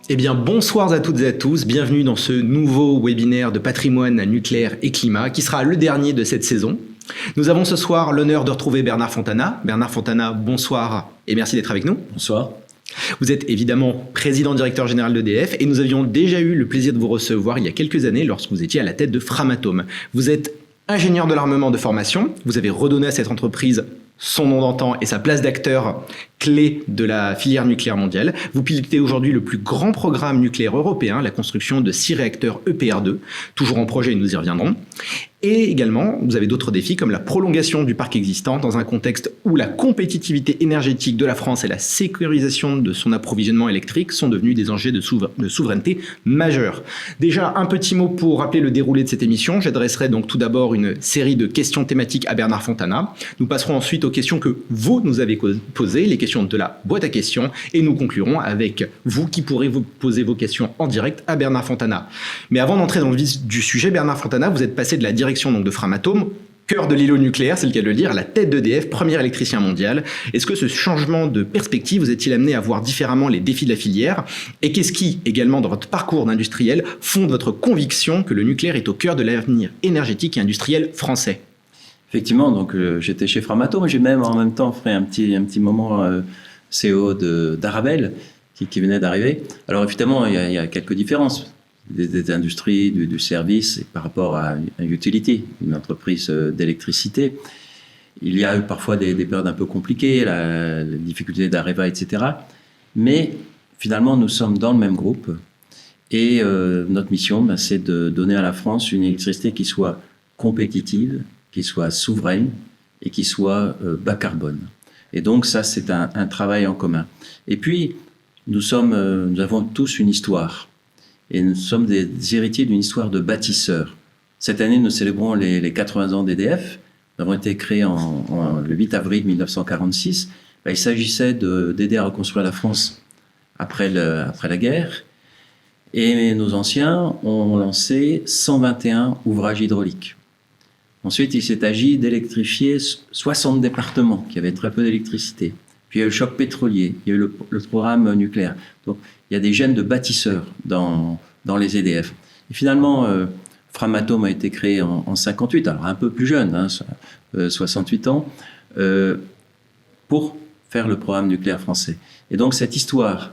Eh bien, bonsoir à toutes et à tous. Bienvenue dans ce nouveau webinaire de patrimoine nucléaire et climat qui sera le dernier de cette saison. Nous avons ce soir l'honneur de retrouver Bernard Fontana. Bernard Fontana, bonsoir et merci d'être avec nous. Bonsoir. Vous êtes évidemment président-directeur général d'EDF et nous avions déjà eu le plaisir de vous recevoir il y a quelques années lorsque vous étiez à la tête de Framatome. Vous êtes ingénieur de l'armement de formation. Vous avez redonné à cette entreprise son nom d'antan et sa place d'acteur clé de la filière nucléaire mondiale. Vous pilotez aujourd'hui le plus grand programme nucléaire européen, la construction de 6 réacteurs EPR2, toujours en projet et nous y reviendrons. Et également, vous avez d'autres défis comme la prolongation du parc existant dans un contexte où la compétitivité énergétique de la France et la sécurisation de son approvisionnement électrique sont devenus des enjeux de souveraineté majeurs. Déjà, un petit mot pour rappeler le déroulé de cette émission. J'adresserai donc tout d'abord une série de questions thématiques à Bernard Fontana. Nous passerons ensuite aux questions que vous nous avez posées, les questions de la boîte à questions, et nous conclurons avec vous qui pourrez vous poser vos questions en direct à Bernard Fontana. Mais avant d'entrer dans le vif du sujet, Bernard Fontana, vous êtes passé de la direction donc de Framatome, cœur de l'îlot nucléaire, c'est le cas de le dire, à la tête d'EDF, premier électricien mondial. Est-ce que ce changement de perspective vous est-il amené à voir différemment les défis de la filière? Et qu'est-ce qui, également dans votre parcours d'industriel, fonde votre conviction que le nucléaire est au cœur de l'avenir énergétique et industriel français? Effectivement, donc j'étais chez Framatome, j'ai même en même temps fait un petit moment CEO d'Arabelle qui venait d'arriver. Alors évidemment, il y a quelques différences. Des industries, du service et par rapport à une utility, une entreprise d'électricité. Il y a eu parfois des périodes un peu compliquées, la difficulté d'Areva, etc. Mais finalement, nous sommes dans le même groupe et notre mission, c'est de donner à la France une électricité qui soit compétitive, qui soit souveraine et qui soit bas carbone. Et donc ça, c'est un travail en commun. Et puis, nous avons tous une histoire. Et nous sommes des héritiers d'une histoire de bâtisseurs. Cette année, nous célébrons les 80 ans d'EDF. Nous avons été créés le 8 avril 1946. Il s'agissait d'aider à reconstruire la France après la guerre. Et nos anciens ont lancé 121 ouvrages hydrauliques. Ensuite, il s'est agi d'électrifier 60 départements qui avaient très peu d'électricité. Puis il y a eu le choc pétrolier, il y a eu le programme nucléaire. Donc, il y a des gènes de bâtisseurs dans les EDF. Et finalement, Framatome a été créé en 58, alors un peu plus jeune, 68 ans, pour faire le programme nucléaire français. Et donc, cette histoire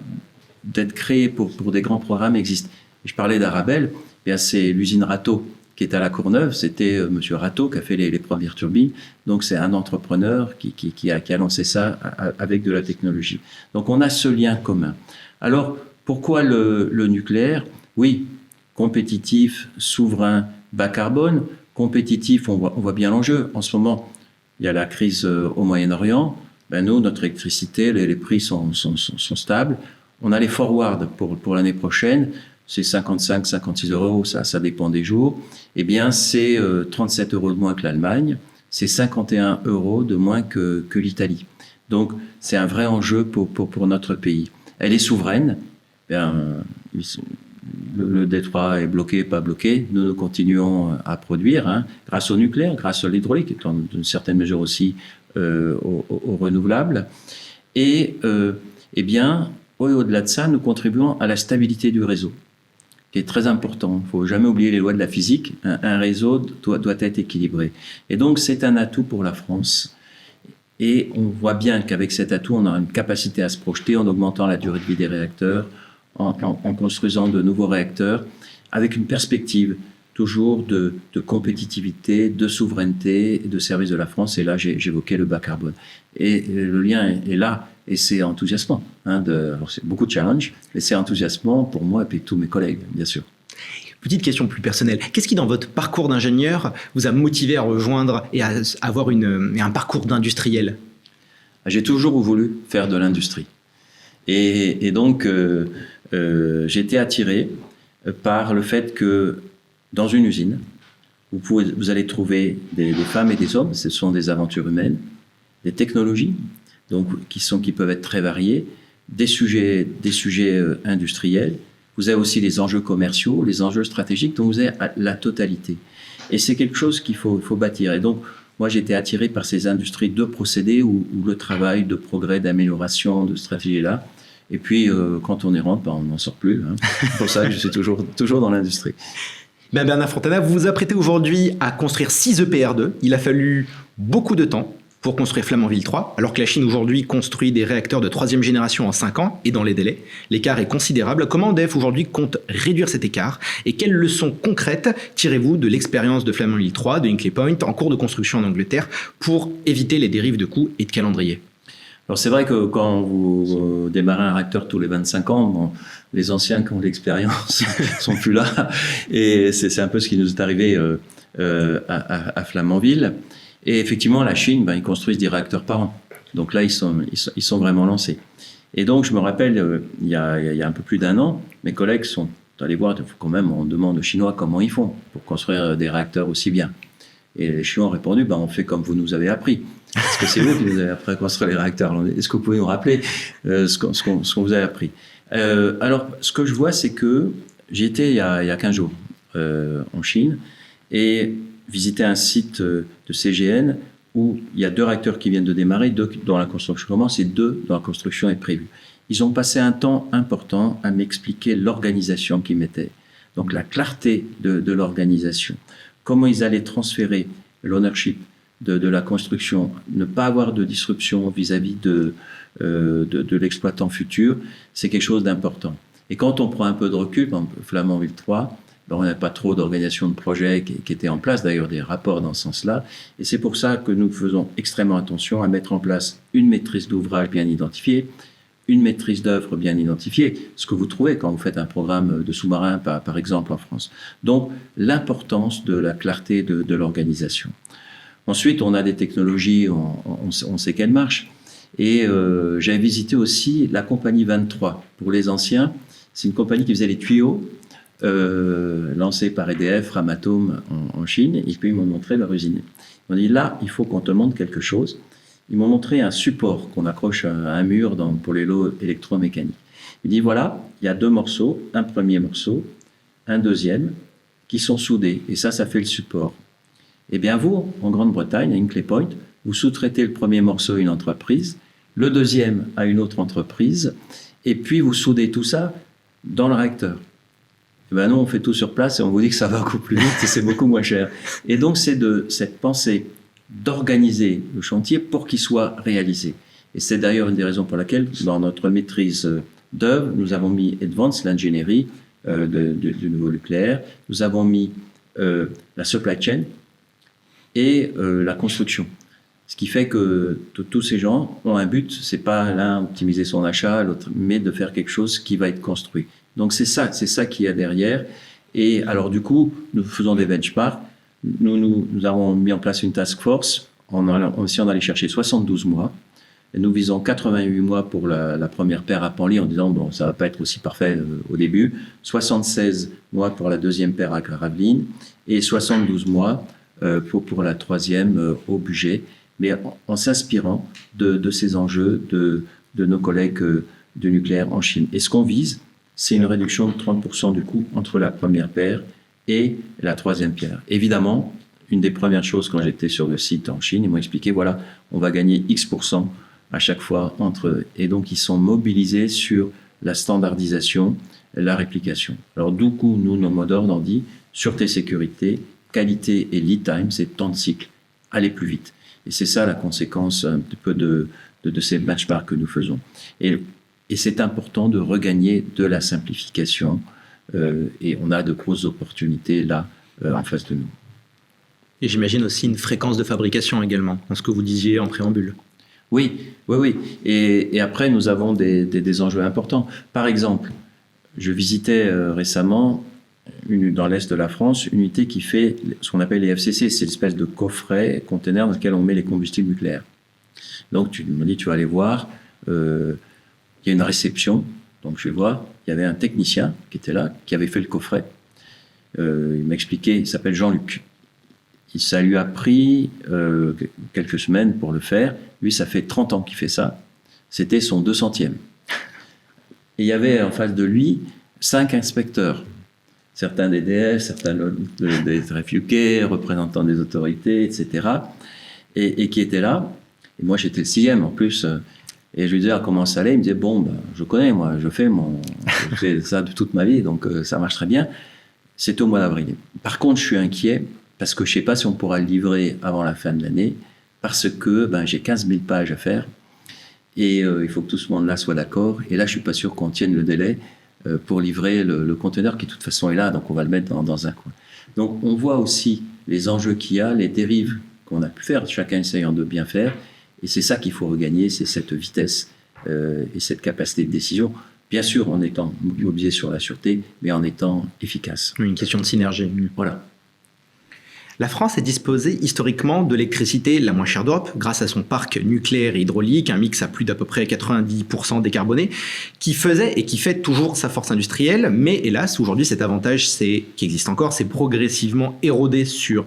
d'être créé pour des grands programmes existe. Et je parlais d'Arabelle, c'est l'usine Rateau qui est à La Courneuve. C'était M. Rateau qui a fait les premières turbines. Donc, c'est un entrepreneur qui a lancé ça avec de la technologie. Donc, on a ce lien commun. Alors, pourquoi le nucléaire? Oui, compétitif, souverain, bas carbone. Compétitif, on voit bien l'enjeu. En ce moment, il y a la crise au Moyen-Orient. Nous, notre électricité, les prix sont stables. On a les forwards pour l'année prochaine. C'est 55, 56 euros, ça dépend des jours. C'est 37 euros de moins que l'Allemagne. C'est 51 euros de moins que l'Italie. Donc, c'est un vrai enjeu pour notre pays. Elle est souveraine. Le détroit est bloqué, pas bloqué. Nous continuons à produire grâce au nucléaire, grâce à l'hydraulique, et dans une certaine mesure aussi aux renouvelables. Et au-delà de ça, nous contribuons à la stabilité du réseau, qui est très important. Il ne faut jamais oublier les lois de la physique. Un réseau doit être équilibré. Et donc, c'est un atout pour la France. Et on voit bien qu'avec cet atout, on a une capacité à se projeter en augmentant la durée de vie des réacteurs, en construisant de nouveaux réacteurs, avec une perspective toujours de compétitivité, de souveraineté, de service de la France. Et là, j'évoquais le bas carbone. Et le lien est là, et c'est enthousiasmant. Alors c'est beaucoup de challenges, mais c'est enthousiasmant pour moi et puis tous mes collègues, bien sûr. Petite question plus personnelle. Qu'est-ce qui, dans votre parcours d'ingénieur, vous a motivé à rejoindre et à avoir un parcours d'industriel? J'ai toujours voulu faire de l'industrie. Et donc, j'ai été attiré par le fait que dans une usine, vous allez trouver des femmes et des hommes, ce sont des aventures humaines, des technologies donc, qui peuvent être très variées, des sujets industriels. Vous avez aussi les enjeux commerciaux, les enjeux stratégiques, donc vous avez la totalité. Et c'est quelque chose qu'il faut bâtir. Et donc, moi, j'ai été attiré par ces industries de procédés où le travail de progrès, d'amélioration, de stratégie est là. Et puis, quand on y rentre, on n'en sort plus. Hein. C'est pour ça que je suis toujours dans l'industrie. Ben Bernard Fontana, vous vous apprêtez aujourd'hui à construire 6 EPR2. Il a fallu beaucoup de temps pour construire Flamanville 3, alors que la Chine aujourd'hui construit des réacteurs de 3e génération en 5 ans et dans les délais. L'écart est considérable. Comment EDF aujourd'hui compte réduire cet écart et quelles leçons concrètes tirez-vous de l'expérience de Flamanville 3, de Hinkley Point, en cours de construction en Angleterre, pour éviter les dérives de coûts et de calendrier? Alors c'est vrai que quand vous démarrez un réacteur tous les 25 ans, bon, les anciens qui ont l'expérience sont plus là. Et c'est un peu ce qui nous est arrivé à Flamanville. Et effectivement, la Chine, ils construisent 10 réacteurs par an. Donc là, ils sont vraiment lancés. Et donc, je me rappelle, il y a un peu plus d'un an, mes collègues sont allés voir, quand même, on demande aux Chinois comment ils font pour construire des réacteurs aussi bien. Et les Chinois ont répondu, on fait comme vous nous avez appris. Parce que c'est vous qui nous avez appris à construire les réacteurs. Alors, est-ce que vous pouvez nous rappeler ce qu'on vous a appris? Alors, ce que je vois, c'est que j'y étais il y a 15 jours en Chine et visité un site de CGN où il y a 2 réacteurs qui viennent de démarrer, 2 dont la construction commence et 2 dont la construction est prévue. Ils ont passé un temps important à m'expliquer l'organisation qu'ils mettaient. Donc la clarté de l'organisation. Comment ils allaient transférer l'ownership de la construction, ne pas avoir de disruption vis-à-vis de l'exploitant futur, c'est quelque chose d'important. Et quand on prend un peu de recul, par exemple, Flamanville 3, on n'a pas trop d'organisation de projet qui était en place, d'ailleurs des rapports dans ce sens-là. Et c'est pour ça que nous faisons extrêmement attention à mettre en place une maîtrise d'ouvrage bien identifiée, une maîtrise d'œuvre bien identifiée, ce que vous trouvez quand vous faites un programme de sous-marin, par exemple, en France. Donc, l'importance de la clarté de l'organisation. Ensuite, on a des technologies, on sait qu'elles marchent. Et j'avais visité aussi la compagnie 23. Pour les anciens, c'est une compagnie qui faisait les tuyaux, lancée par EDF, Framatome en Chine. Et puis, ils m'ont montré leur usine. Ils m'ont dit, là, il faut qu'on te montre quelque chose. Ils m'ont montré un support qu'on accroche à un mur pour les lots électromécaniques. Ils disent, voilà, il y a 2 morceaux, un premier morceau, un deuxième, qui sont soudés. Et ça fait le support. Eh bien, vous, en Grande-Bretagne, à Hinkley Point, vous sous-traitez le premier morceau à une entreprise, le deuxième à une autre entreprise, et puis vous soudez tout ça dans le réacteur. Eh bien, nous, on fait tout sur place et on vous dit que ça va beaucoup plus vite et c'est beaucoup moins cher. Et donc, c'est de cette pensée d'organiser le chantier pour qu'il soit réalisé. Et c'est d'ailleurs une des raisons pour laquelle, dans notre maîtrise d'œuvre, nous avons mis Advanced, l'ingénierie du nouveau nucléaire, nous avons mis la supply chain et la construction. Ce qui fait que tous ces gens ont un but, c'est pas l'un optimiser son achat, l'autre, mais de faire quelque chose qui va être construit. Donc c'est ça qu'il y a derrière. Et alors du coup, nous faisons des benchmarks. Nous avons mis en place une task force en essayant d'aller chercher 72 mois. Et nous visons 88 mois pour la première paire à Panly en disant bon, ça va pas être aussi parfait au début. 76 mois pour la deuxième paire à Gravelines et 72 mois pour la troisième au budget. Mais en s'inspirant de ces enjeux de nos collègues du nucléaire en Chine. Et ce qu'on vise, c'est une réduction de 30% du coût entre la première paire et la troisième paire. Évidemment, une des premières choses quand j'étais sur le site en Chine, ils m'ont expliqué, voilà, on va gagner X% à chaque fois entre eux. Et donc, ils sont mobilisés sur la standardisation, la réplication. Alors, du coup, nous, nos mots d'ordre, on dit sûreté, sécurité, qualité et lead time, c'est temps de cycle, aller plus vite. Et c'est ça la conséquence un petit peu de ces benchmarks que nous faisons. Et c'est important de regagner de la simplification et on a de grosses opportunités là en face de nous. Et j'imagine aussi une fréquence de fabrication également, dans ce que vous disiez en préambule. Oui. Et après, nous avons des enjeux importants. Par exemple, je visitais récemment dans l'est de la France, une unité qui fait ce qu'on appelle les FCC, c'est l'espèce de coffret, conteneur dans lequel on met les combustibles nucléaires. Donc tu me dis, tu vas aller voir, il y a une réception, donc je vais voir, il y avait un technicien qui était là, qui avait fait le coffret. Il m'a expliqué, il s'appelle Jean-Luc. Ça lui a pris quelques semaines pour le faire. Lui, ça fait 30 ans qu'il fait ça. C'était son 200e. Et il y avait en face de lui 5 inspecteurs. Certains d'EDF, certains des FUK, représentants des autorités, etc. Et qui étaient là. Et moi, j'étais le 6e en plus. Et je lui disais comment ça allait. Il me disait bon, je connais, moi, je fais ça de toute ma vie, donc ça marche très bien. C'était au mois d'avril. Par contre, je suis inquiet parce que je ne sais pas si on pourra le livrer avant la fin de l'année, parce que j'ai 15 000 pages à faire et il faut que tout ce monde-là soit d'accord. Et là, je ne suis pas sûr qu'on tienne le délai pour livrer le conteneur qui, de toute façon, est là, donc on va le mettre dans un coin. Donc, on voit aussi les enjeux qu'il y a, les dérives qu'on a pu faire, chacun essayant de bien faire. Et c'est ça qu'il faut regagner, c'est cette vitesse et cette capacité de décision. Bien sûr, en étant mobilisé sur la sûreté, mais en étant efficace. Une question de synergie. Voilà. La France est disposée historiquement de l'électricité la moins chère d'Europe, grâce à son parc nucléaire et hydraulique, un mix à plus d'à peu près 90% décarboné, qui faisait et qui fait toujours sa force industrielle. Mais hélas, aujourd'hui, cet avantage qui existe encore, c'est progressivement érodé sur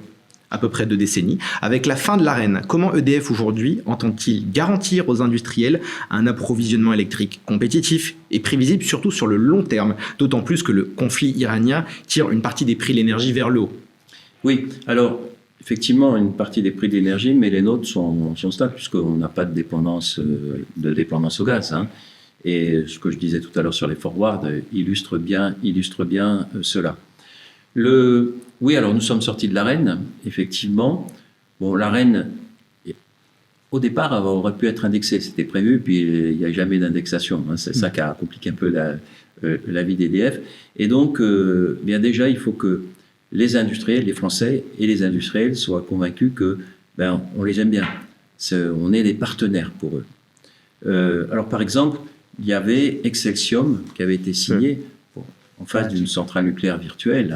à peu près 2 décennies. Avec la fin de l'Arenh, comment EDF aujourd'hui entend-il garantir aux industriels un approvisionnement électrique compétitif et prévisible, surtout sur le long terme, d'autant plus que le conflit iranien tire une partie des prix de l'énergie vers le haut? Oui, alors effectivement, une partie des prix de l'énergie, mais les nôtres sont stables puisqu'on n'a pas de dépendance au gaz. Et ce que je disais tout à l'heure sur les forwards illustre bien cela. Oui, alors nous sommes sortis de l'Arenh, effectivement. Bon, l'Arenh, au départ, aurait pu être indexé, c'était prévu, puis il n'y a jamais d'indexation. C'est ça qui a compliqué un peu la vie d'EDF. Et donc, bien déjà, il faut que les industriels, les Français et les industriels soient convaincus que on les aime bien. On est des partenaires pour eux. Alors, par exemple, il y avait Excelsium qui avait été signé en face d'une centrale nucléaire virtuelle.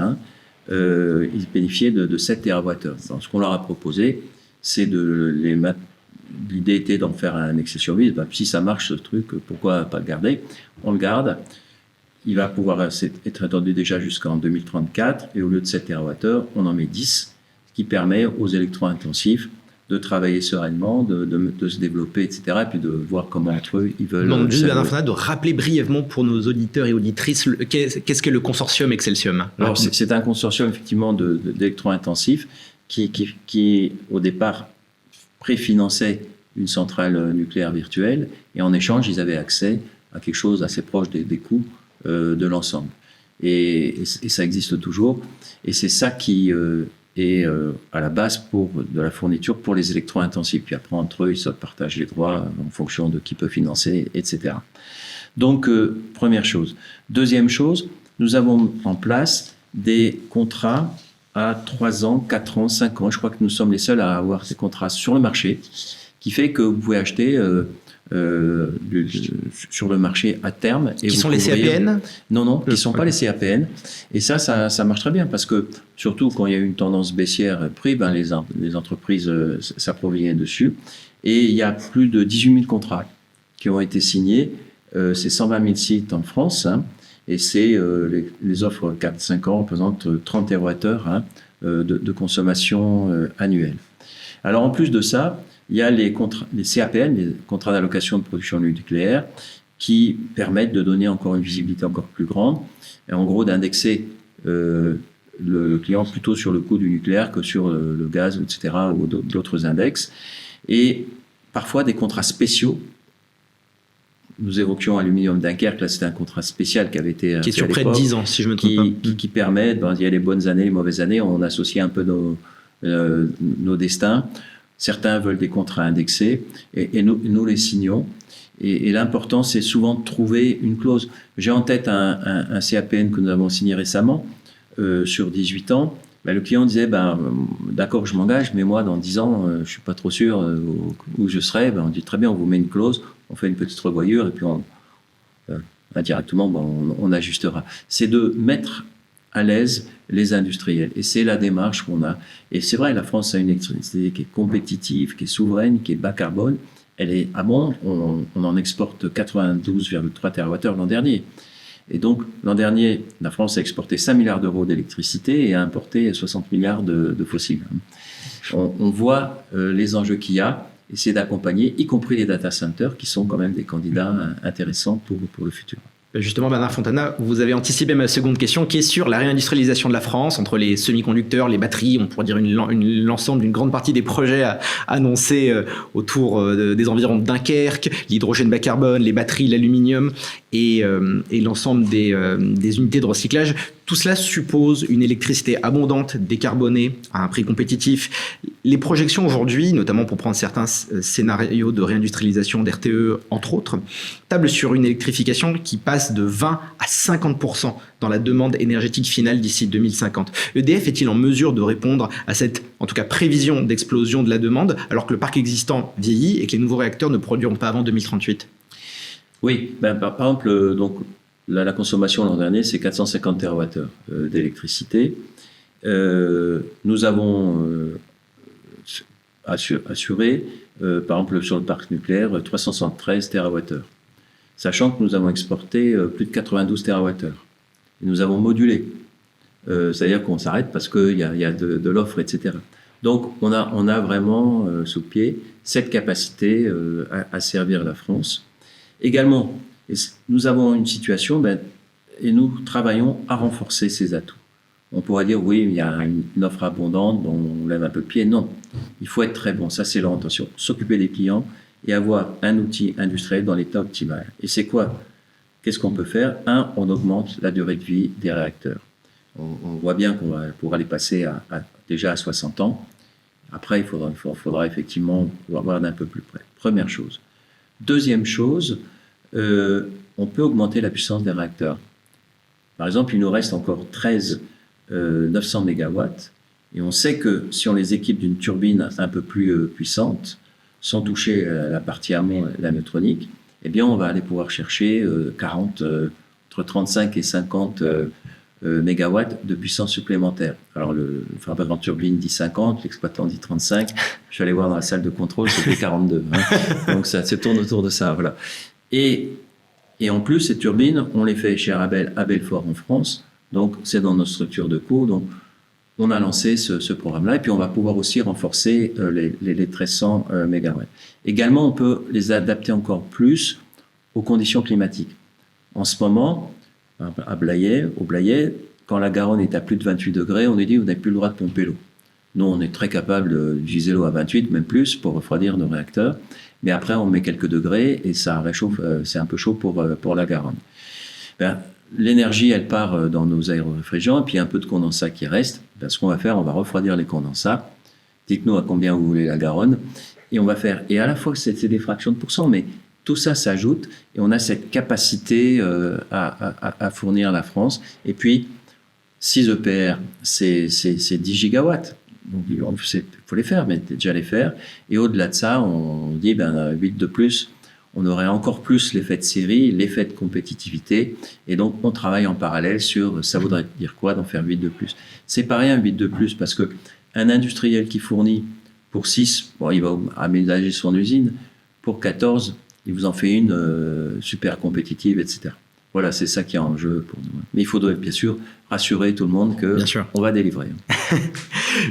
Ils bénéficiaient de 7 TWh. Donc, ce qu'on leur a proposé, c'est l'idée était d'en faire un Excelsium. Si ça marche ce truc, pourquoi pas le garder? On le garde. Il va pouvoir être attendu déjà jusqu'en 2034 et au lieu de 7 TWh, on en met 10, ce qui permet aux électro-intensifs de travailler sereinement, de se développer, etc. Et puis de voir comment entre eux, ils veulent... Donc, juste de rappeler brièvement pour nos auditeurs et auditrices, qu'est-ce que le consortium Excelsium? Alors, c'est un consortium, effectivement, d'électro-intensifs qui, au départ, préfinançait une centrale nucléaire virtuelle et en échange, ils avaient accès à quelque chose assez proche des coûts de l'ensemble. Et ça existe toujours. Et c'est ça qui... et à la base de la fourniture pour les électro-intensifs. Puis après, entre eux, ils se partagent les droits en fonction de qui peut financer, etc. Donc, première chose. Deuxième chose, nous avons en place des contrats à 3 ans, 4 ans, 5 ans. Je crois que nous sommes les seuls à avoir ces contrats sur le marché, qui fait que vous pouvez acheter sur le marché à terme. Et qui sont les CAPN? Non, qui ne sont pas les CAPN. Et ça marche très bien parce que, surtout quand il y a eu une tendance baissière prix, les entreprises s'approvisionnaient dessus. Et il y a plus de 18 000 contrats qui ont été signés. C'est 120 000 sites en France. Et c'est les offres 4-5 ans représentent 30 TWh de consommation annuelle. Alors, en plus de ça, il y a les CAPN, les contrats d'allocation de production nucléaire, qui permettent de donner encore une visibilité encore plus grande, et en gros d'indexer le client plutôt sur le coût du nucléaire que sur le gaz, etc., ou d'autres index. Et parfois des contrats spéciaux. Nous évoquions Aluminium Dunkerque, là c'était un contrat spécial qui avait été... Qui est sur près de 10 ans, si je ne me trompe pas. Qui permet, il y a les bonnes années, les mauvaises années, on associe un peu nos destins. Certains veulent des contrats indexés et nous les signons. Et l'important, c'est souvent de trouver une clause. J'ai en tête un CAPN que nous avons signé récemment sur 18 ans. Le client disait, d'accord, je m'engage, mais moi, dans 10 ans, je ne suis pas trop sûr où je serai. On dit, très bien, on vous met une clause, on fait une petite revoyure et puis indirectement, on ajustera. C'est de mettre à l'aise les industriels. Et c'est la démarche qu'on a. Et c'est vrai, la France a une électricité qui est compétitive, qui est souveraine, qui est bas carbone. Elle est abondante. On en exporte 92,3 TWh l'an dernier. Et donc, l'an dernier, la France a exporté 5 milliards d'euros d'électricité et a importé 60 milliards de fossiles. On voit les enjeux qu'il y a, et c'est d'accompagner, y compris les data centers, qui sont quand même des candidats intéressants pour le futur. Justement, Bernard Fontana, vous avez anticipé ma seconde question qui est sur la réindustrialisation de la France entre les semi-conducteurs, les batteries, on pourrait dire l'ensemble d'une grande partie des projets annoncés autour des environs de Dunkerque, l'hydrogène bas carbone, les batteries, l'aluminium et l'ensemble des unités de recyclage. Tout cela suppose une électricité abondante, décarbonée, à un prix compétitif. Les projections aujourd'hui, notamment pour prendre certains scénarios de réindustrialisation d'RTE, entre autres, tablent sur une électrification qui passe de 20 à 50% dans la demande énergétique finale d'ici 2050. EDF est-il en mesure de répondre à cette, en tout cas, prévision d'explosion de la demande, alors que le parc existant vieillit et que les nouveaux réacteurs ne produiront pas avant 2038 ? Oui, par exemple, donc, la consommation l'an dernier, c'est 450 TWh d'électricité. Nous avons assuré, par exemple, sur le parc nucléaire, 373 TWh. Sachant que nous avons exporté plus de 92 TWh. Nous avons modulé. C'est-à-dire qu'on s'arrête parce qu'il y a de l'offre, etc. Donc, on a vraiment sous pied cette capacité à servir la France. Également, nous avons une situation, et nous travaillons à renforcer ces atouts. On pourrait dire, oui, il y a une offre abondante, dont on lève un peu le pied. Non, il faut être très bon, ça c'est l'orientation. S'occuper des clients et avoir un outil industriel dans l'état optimal. Et c'est quoi ? Qu'est-ce qu'on peut faire ? On augmente la durée de vie des réacteurs. On voit bien qu'on va pouvoir les passer déjà à 60 ans. Après, il faudra effectivement voir d'un peu plus près. Première chose. Deuxième chose, on peut augmenter la puissance des réacteurs. Par exemple, il nous reste encore 900 mégawatts, et on sait que si on les équipe d'une turbine un peu plus puissante, sans toucher la partie amont, la neutronique, eh bien, on va aller pouvoir chercher entre 35 et 50 mégawatts de puissance supplémentaire. Alors, le fabricant de turbine dit 50, l'exploitant dit 35. Je suis allé voir dans la salle de contrôle, c'était 42. Donc, ça se tourne autour de ça. Voilà. Et en plus, ces turbines, on les fait chez Arabelle à Belfort en France. Donc, c'est dans notre structure de coût. Donc, on a lancé ce programme-là. Et puis, on va pouvoir aussi renforcer les 1300 mégawatts. Également, on peut les adapter encore plus aux conditions climatiques. En ce moment, au Blayais, quand la Garonne est à plus de 28 degrés, on nous dit vous n'avez plus le droit de pomper l'eau. Nous, on est très capable d'utiliser l'eau à 28, même plus, pour refroidir nos réacteurs. Mais après, on met quelques degrés et ça réchauffe, c'est un peu chaud pour la Garonne. L'énergie, elle part dans nos aéroréfrigérants, et puis il y a un peu de condensat qui reste. Ce qu'on va faire, on va refroidir les condensats. Dites-nous à combien vous voulez la Garonne. Et on va faire, et à la fois, c'est des fractions de pourcents, mais tout ça s'ajoute et on a cette capacité à fournir la France. Et puis, 6 EPR, c'est 10 gigawatts. Donc, il faut les faire, mais déjà les faire. Et au-delà de ça, on dit 8 de plus, on aurait encore plus l'effet de série, l'effet de compétitivité. Et donc, on travaille en parallèle sur ça voudrait dire quoi d'en faire 8 de plus. C'est pas rien, 8 de plus, parce qu'un industriel qui fournit pour 6, il va aménager son usine. Pour 14, il vous en fait une super compétitive, etc. Voilà, c'est ça qui est en jeu pour nous. Mais il faudrait bien sûr rassurer tout le monde qu'on va délivrer.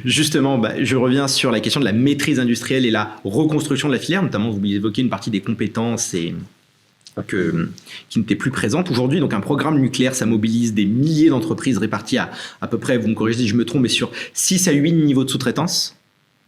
Justement, je reviens sur la question de la maîtrise industrielle et la reconstruction de la filière. Notamment, vous évoquez une partie des compétences qui n'étaient plus présentes aujourd'hui. Donc, un programme nucléaire, ça mobilise des milliers d'entreprises réparties à peu près, vous me corrigez si je me trompe, mais sur 6 à 8 niveaux de sous-traitance.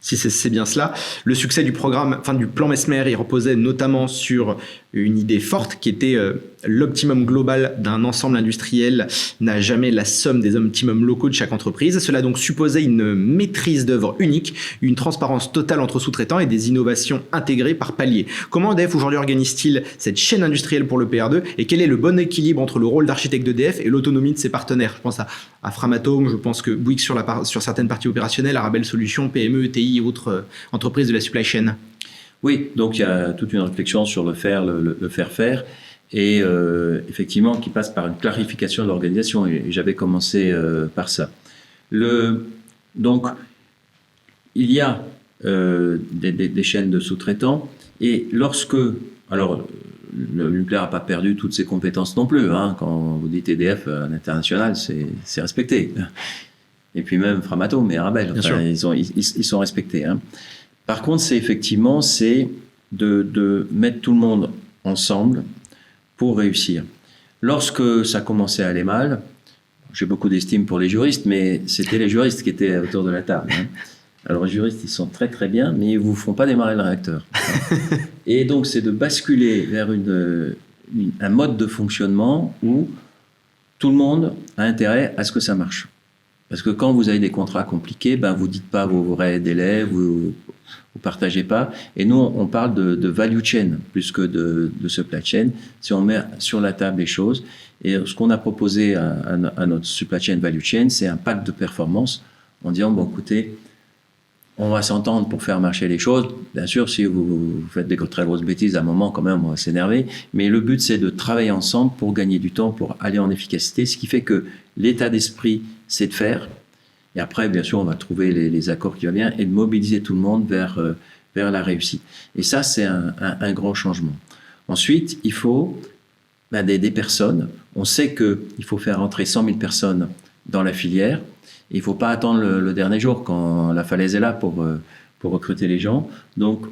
Si c'est bien cela. Le succès du programme, du plan Messmer, il reposait notamment sur une idée forte qui était l'optimum global d'un ensemble industriel n'a jamais la somme des optimums locaux de chaque entreprise. Cela donc supposait une maîtrise d'œuvre unique, une transparence totale entre sous-traitants et des innovations intégrées par palier. Comment EDF aujourd'hui organise-t-il cette chaîne industrielle pour le PR2 et quel est le bon équilibre entre le rôle d'architecte d'EDF et l'autonomie de ses partenaires ? Je pense à Framatome, je pense que Bouygues sur certaines parties opérationnelles, Arabelle Solutions, PME, ETI et autres entreprises de la supply chain. Oui, donc il y a toute une réflexion sur le faire faire, et effectivement qui passe par une clarification de l'organisation, et j'avais commencé par ça. Donc, il y a des chaînes de sous-traitants, et alors le nucléaire n'a pas perdu toutes ses compétences non plus, quand vous dites EDF à l'international, c'est respecté. Et puis même Framatome et Arabelle, ils sont respectés. Par contre, c'est de mettre tout le monde ensemble pour réussir. Lorsque ça commençait à aller mal, j'ai beaucoup d'estime pour les juristes, mais c'était les juristes qui étaient autour de la table. Hein. Alors les juristes, ils sont très très bien, mais ils ne vous font pas démarrer le réacteur. Et donc c'est de basculer vers un mode de fonctionnement où tout le monde a intérêt à ce que ça marche. Parce que quand vous avez des contrats compliqués, vous ne dites pas vos vrais délais, vous ne partagez pas. Et nous, on parle de value chain plus que de supply chain. Si on met sur la table les choses, et ce qu'on a proposé à notre supply chain value chain, c'est un pacte de performance en disant, écoutez, on va s'entendre pour faire marcher les choses. Bien sûr, si vous faites des très grosses bêtises, à un moment, quand même, on va s'énerver. Mais le but, c'est de travailler ensemble pour gagner du temps, pour aller en efficacité. Ce qui fait que l'état d'esprit, c'est de faire. Et après, bien sûr, on va trouver les accords qui vont bien et de mobiliser tout le monde vers la réussite. Et ça, c'est un grand changement. Ensuite, il faut des personnes. On sait qu'il faut faire entrer 100 000 personnes dans la filière. Il ne faut pas attendre le dernier jour quand la falaise est là pour recruter les gens. Donc,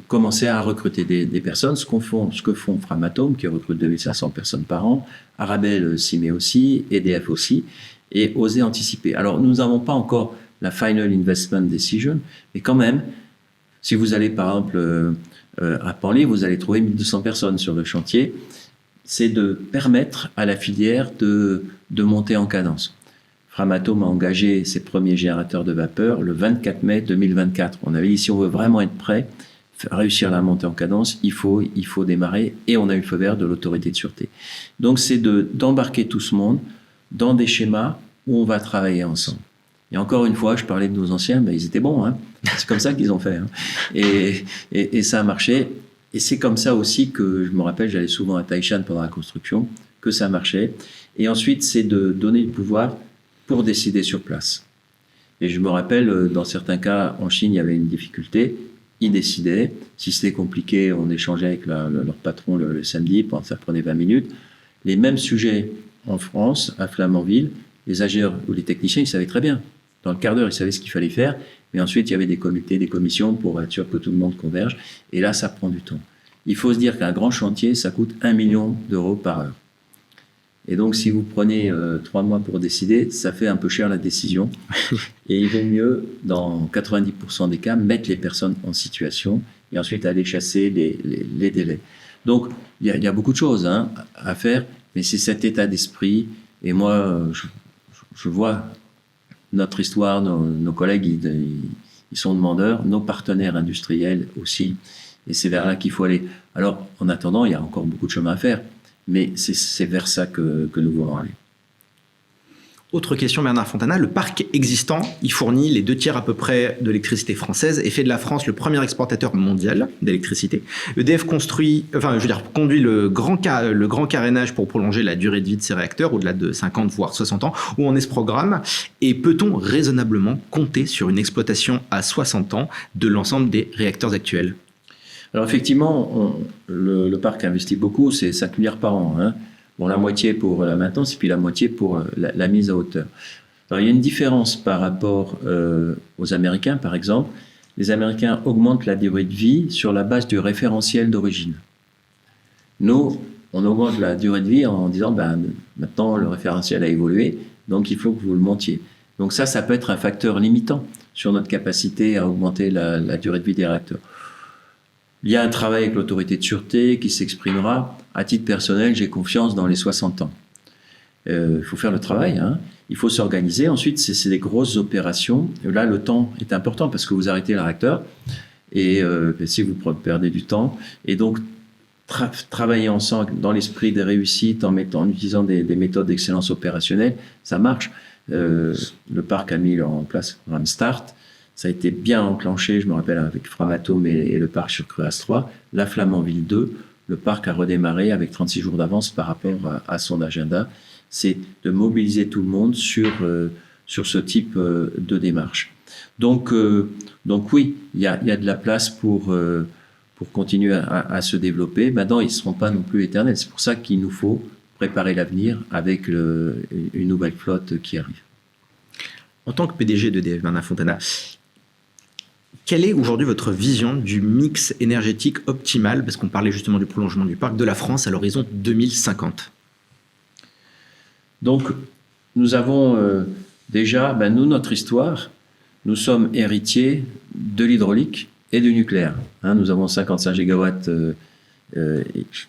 commencer à recruter des personnes, ce que font Framatome, qui recrute 2500 personnes par an, Arabelle s'y met aussi, EDF aussi, et oser anticiper. Alors, nous n'avons pas encore la Final Investment Decision, mais quand même, si vous allez par exemple à Panly, vous allez trouver 1200 personnes sur le chantier. C'est de permettre à la filière de monter en cadence. Framatome a engagé ses premiers générateurs de vapeur le 24 mai 2024. On avait dit, si on veut vraiment être prêt, réussir la montée en cadence, il faut démarrer, et on a eu le feu vert de l'autorité de sûreté. Donc c'est d'embarquer tout ce monde dans des schémas où on va travailler ensemble. Et encore une fois, je parlais de nos anciens, ils étaient bons, hein. C'est comme ça qu'ils ont fait. Hein. Et ça a marché. Et c'est comme ça aussi que, je me rappelle, j'allais souvent à Taishan pendant la construction, que ça marchait. Et ensuite, c'est de donner le pouvoir pour décider sur place. Et je me rappelle, dans certains cas, en Chine, il y avait une difficulté. Ils décidaient. Si c'était compliqué, on échangeait avec leur patron le samedi, ça prenait 20 minutes. Les mêmes sujets en France, à Flamanville, les ingénieurs ou les techniciens, ils savaient très bien. Dans le quart d'heure, ils savaient ce qu'il fallait faire. Mais ensuite, il y avait des comités, des commissions pour être sûr que tout le monde converge. Et là, ça prend du temps. Il faut se dire qu'un grand chantier, ça coûte 1 million d'euros par heure. Et donc, si vous prenez 3 mois pour décider, ça fait un peu cher la décision. Et il vaut mieux, dans 90% des cas, mettre les personnes en situation et ensuite aller chasser les délais. Donc, il y a beaucoup de choses à faire, mais c'est cet état d'esprit. Et moi, je vois notre histoire, nos collègues, ils sont demandeurs, nos partenaires industriels aussi. Et c'est vers là qu'il faut aller. Alors, en attendant, il y a encore beaucoup de chemin à faire. Mais c'est vers ça que nous voulons aller. Autre question, Bernard Fontana. Le parc existant, il fournit les 2/3 à peu près de l'électricité française et fait de la France le premier exportateur mondial d'électricité. EDF conduit le grand carénage pour prolonger la durée de vie de ses réacteurs au-delà de 50 voire 60 ans. Où en est ce programme? Et peut-on raisonnablement compter sur une exploitation à 60 ans de l'ensemble des réacteurs actuels? Alors effectivement, le parc investit beaucoup, c'est 5 milliards par an. Hein. Bon, la moitié pour la maintenance et puis la moitié pour la mise à hauteur. Alors il y a une différence par rapport aux Américains, par exemple. Les Américains augmentent la durée de vie sur la base du référentiel d'origine. Nous, on augmente la durée de vie en disant maintenant le référentiel a évolué, donc il faut que vous le montiez. Donc ça peut être un facteur limitant sur notre capacité à augmenter la durée de vie des réacteurs. Il y a un travail avec l'autorité de sûreté qui s'exprimera. À titre personnel, j'ai confiance dans les 60 ans. Il faut faire le travail, hein. Il faut s'organiser. Ensuite, c'est des grosses opérations. Et là, le temps est important parce que vous arrêtez le réacteur et si vous perdez du temps. Et donc, travailler ensemble dans l'esprit des réussites en utilisant des méthodes d'excellence opérationnelle, ça marche. Le parc a mis en place un programme START. Ça a été bien enclenché, je me rappelle, avec Framatome et le parc sur Cruas 3. La Flamanville 2, le parc a redémarré avec 36 jours d'avance par rapport à son agenda. C'est de mobiliser tout le monde sur ce type de démarche. Donc oui, il y a de la place pour continuer à se développer. Maintenant, ils ne seront pas non plus éternels. C'est pour ça qu'il nous faut préparer l'avenir avec une nouvelle flotte qui arrive. En tant que PDG d'EDF, Bernard Fontana, quelle est aujourd'hui votre vision du mix énergétique optimal, parce qu'on parlait justement du prolongement du parc, de la France à l'horizon 2050 ? Donc, nous avons déjà, nous, notre histoire, nous sommes héritiers de l'hydraulique et du nucléaire. Nous avons 55 gigawatts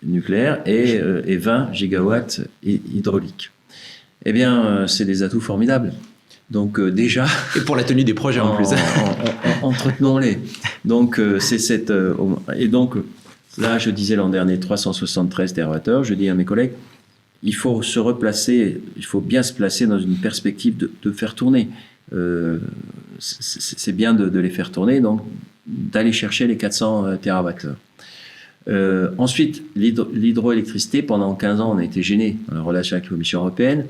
nucléaire et 20 gigawatts hydraulique. Eh bien, c'est des atouts formidables. Donc déjà... Et pour la tenue des projets en plus. Entretenons-les. Donc, et donc, là, je disais l'an dernier 373 TWh, je dis à mes collègues, il faut se replacer, il faut bien se placer dans une perspective de faire tourner. C'est bien de les faire tourner, donc d'aller chercher les 400 TWh. Ensuite, l'hydroélectricité, pendant 15 ans, on a été gêné dans la relation avec la Commission européenne.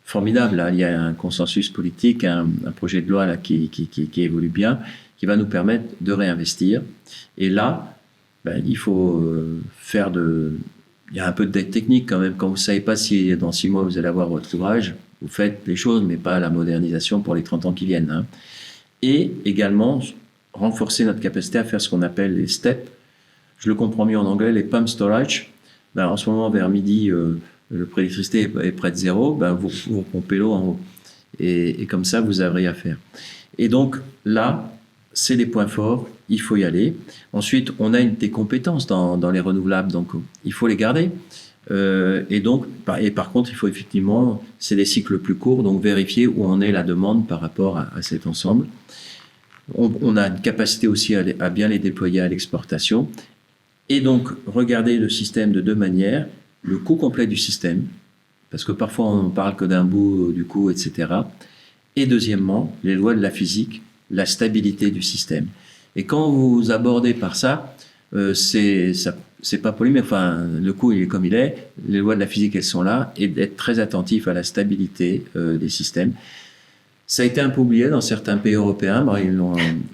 Formidable, là, il y a un consensus politique, un projet de loi là, qui évolue bien, qui va nous permettre de réinvestir. Et là, il faut faire il y a un peu de dette technique quand même. Quand vous ne savez pas si dans 6 mois vous allez avoir votre ouvrage, vous faites les choses, mais pas la modernisation pour les 30 ans qui viennent. Et également, renforcer notre capacité à faire ce qu'on appelle les STEP. Je le comprends mieux en anglais, les pump storage. En ce moment, vers midi, le prix d'électricité est près de zéro, vous pompez l'eau en haut. Et comme ça, vous avez rien à faire. Et donc, là, c'est des points forts, il faut y aller. Ensuite, on a des compétences dans les renouvelables, donc il faut les garder. Et par contre, il faut effectivement, c'est des cycles plus courts, donc vérifier où en est la demande par rapport à cet ensemble. On a une capacité aussi à bien les déployer à l'exportation. Et donc, regarder le système de deux manières. Le coût complet du système, parce que parfois on ne parle que d'un bout du coût, etc. Et deuxièmement, les lois de la physique, la stabilité du système. Et quand vous abordez par ça, c'est pas poli, mais enfin, le coût il est comme il est, les lois de la physique elles sont là, et d'être très attentif à la stabilité des systèmes. Ça a été un peu oublié dans certains pays européens,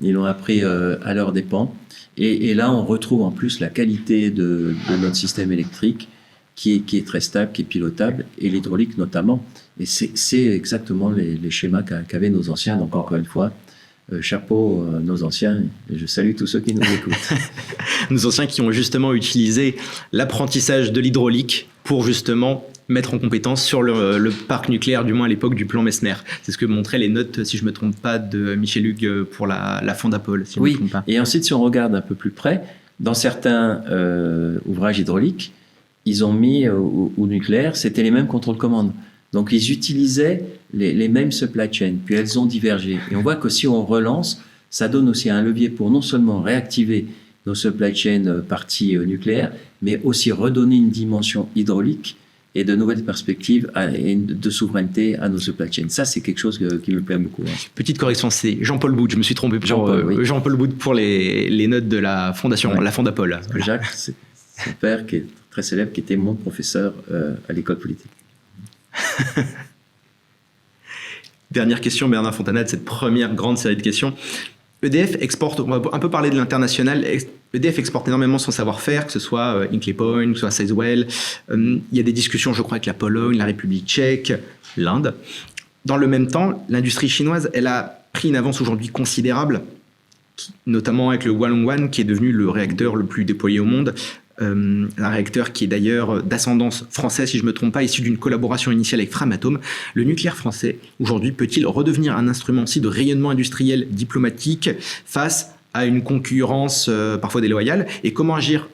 ils l'ont appris à leurs dépens, et là on retrouve en plus la qualité de notre système électrique, qui est très stable, qui est pilotable, et l'hydraulique notamment. Et c'est exactement les schémas qu'avaient nos anciens. Donc encore une fois, chapeau nos anciens, et je salue tous ceux qui nous écoutent. Nos anciens qui ont justement utilisé l'apprentissage de l'hydraulique pour justement mettre en compétence sur le parc nucléaire, du moins à l'époque du plan Messner. C'est ce que montraient les notes, si je ne me trompe pas, de Michel Hugues pour la Fondapol. Si je me trompe pas. Et ensuite, si on regarde un peu plus près, dans certains ouvrages hydrauliques, ils ont mis au nucléaire, c'était les mêmes contrôles-commandes. Donc, ils utilisaient les mêmes supply chains, puis elles ont divergé. Et on voit que si on relance, ça donne aussi un levier pour non seulement réactiver nos supply chains parties nucléaires, mais aussi redonner une dimension hydraulique et de nouvelles perspectives et de souveraineté à nos supply chains. Ça, c'est quelque chose qui me plaît beaucoup. Petite correction, c'est Jean-Paul Boud, je me suis trompé pour Jean-Paul Boud pour les notes de la fondation, la Fondapol. Voilà. Jacques, c'est son père qui est très célèbre, qui était mon professeur à l'école politique. Dernière question, Bernard Fontana, de cette première grande série de questions. EDF exporte, on va un peu parler de l'international, EDF exporte énormément son savoir-faire, que ce soit Hinkley Point, que ce soit Sizewell. Il y a des discussions, je crois, avec la Pologne, la République tchèque, l'Inde. Dans le même temps, l'industrie chinoise, elle a pris une avance aujourd'hui considérable, notamment avec le Hualongwan, qui est devenu le réacteur le plus déployé au monde. Un réacteur qui est d'ailleurs d'ascendance française, si je ne me trompe pas, issu d'une collaboration initiale avec Framatome. Le nucléaire français, aujourd'hui, peut-il redevenir un instrument aussi de rayonnement industriel diplomatique face à une concurrence parfois déloyale? Et comment agir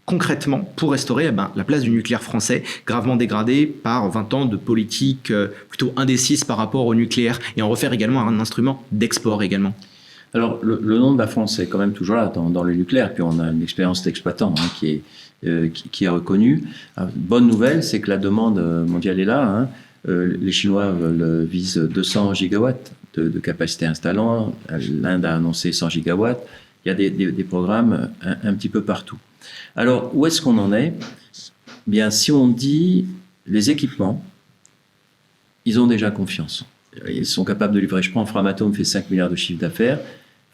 concrètement pour restaurer la place du nucléaire français, gravement dégradé par 20 ans de politique plutôt indécise par rapport au nucléaire, et en refaire également un instrument d'export également? Alors, le nom de la France est quand même toujours là dans le nucléaire, puis on a une expérience d'exploitant qui est reconnue. Bonne nouvelle, c'est que la demande mondiale est là. Les Chinois visent 200 gigawatts de capacité installant. L'Inde a annoncé 100 gigawatts. Il y a des programmes un petit peu partout. Alors, où est-ce qu'on en est? Bien, si on dit les équipements, ils ont déjà confiance. Ils sont capables de livrer. Je prends Framatome, fait 5 milliards de chiffre d'affaires.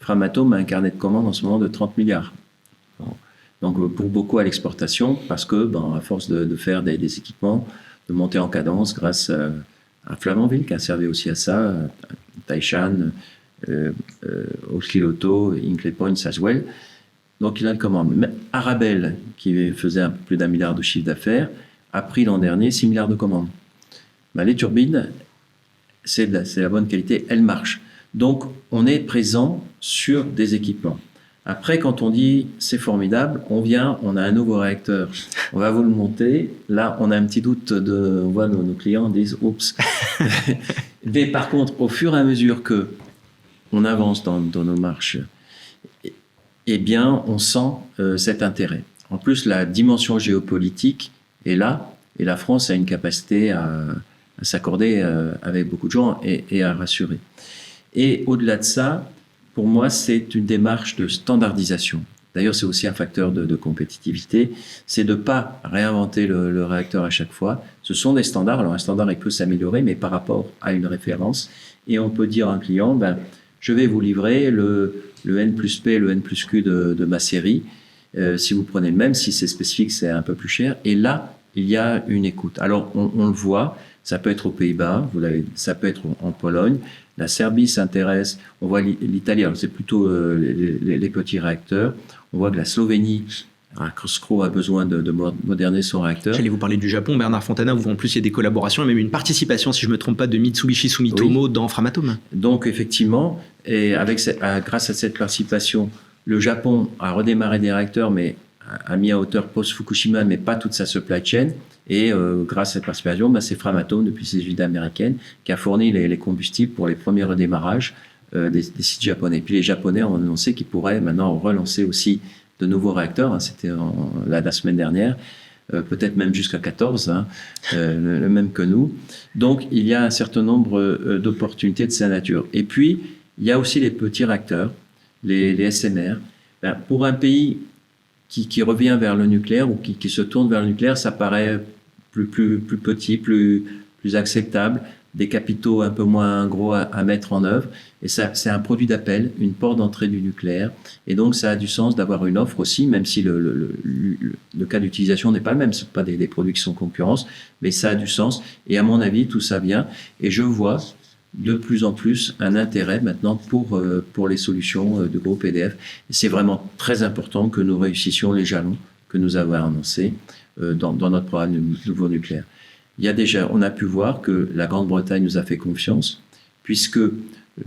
Framatome a un carnet de commandes en ce moment de 30 milliards. Donc, pour beaucoup à l'exportation, parce que, à force de faire des équipements, de monter en cadence grâce à Flamanville, qui a servi aussi à ça, Taishan, Olkiluoto, Hinkley Point, Sizewell. Donc, il a une commande. Mais Arabelle, qui faisait un peu plus d'1 milliard de chiffre d'affaires, a pris l'an dernier 6 milliards de commandes. Ben, les turbines, c'est la bonne qualité, elles marchent. Donc, on est présent sur des équipements. Après, quand on dit c'est formidable, on a un nouveau réacteur, on va vous le monter. Là, on a un petit doute, on voit nos clients disent oups. Mais par contre, au fur et à mesure que on avance dans nos marches, eh bien, on sent cet intérêt. En plus, la dimension géopolitique est là, et la France a une capacité à s'accorder avec beaucoup de gens et à rassurer. Et au-delà de ça, pour moi, c'est une démarche de standardisation. D'ailleurs, c'est aussi un facteur de compétitivité. C'est de ne pas réinventer le réacteur à chaque fois. Ce sont des standards. Alors, un standard, il peut s'améliorer, mais par rapport à une référence. Et on peut dire à un client, je vais vous livrer le N plus P, le N plus Q de ma série. Si vous prenez le même, si c'est spécifique, c'est un peu plus cher. Et là, il y a une écoute. Alors, on le voit. Ça peut être aux Pays-Bas, ça peut être en Pologne. La Serbie s'intéresse. On voit l'Italie, alors c'est plutôt les petits réacteurs. On voit que la Slovénie, Krsko a besoin de moderniser son réacteur. J'allais vous parler du Japon. Bernard Fontana, vous en plus, il y a des collaborations et même une participation, si je ne me trompe pas, de Mitsubishi Sumitomo dans Framatome. Donc, effectivement, et grâce à cette participation, le Japon a redémarré des réacteurs, mais a mis à hauteur post-Fukushima, mais pas toute sa supply chain. Et grâce à cette participation, c'est Framatome, depuis ses unités américaines, qui a fourni les combustibles pour les premiers redémarrages des sites japonais. Puis les Japonais ont annoncé qu'ils pourraient maintenant relancer aussi de nouveaux réacteurs. C'était la semaine dernière, peut-être même jusqu'à 14, le même que nous. Donc, il y a un certain nombre d'opportunités de sa nature. Et puis, il y a aussi les petits réacteurs, les SMR. Pour un pays qui revient vers le nucléaire ou qui se tourne vers le nucléaire, ça paraît plus petit, plus acceptable, des capitaux un peu moins gros à mettre en œuvre. Et ça, c'est un produit d'appel, une porte d'entrée du nucléaire. Et donc, ça a du sens d'avoir une offre aussi, même si le cas d'utilisation n'est pas le même. Ce ne sont pas des produits qui sont en concurrence, mais ça a du sens. Et à mon avis, tout ça vient. Et je vois de plus en plus un intérêt maintenant pour les solutions de groupe EDF. Et c'est vraiment très important que nous réussissions les jalons que nous avons annoncés dans notre programme de nouveau nucléaire. On a pu voir que la Grande-Bretagne nous a fait confiance, puisque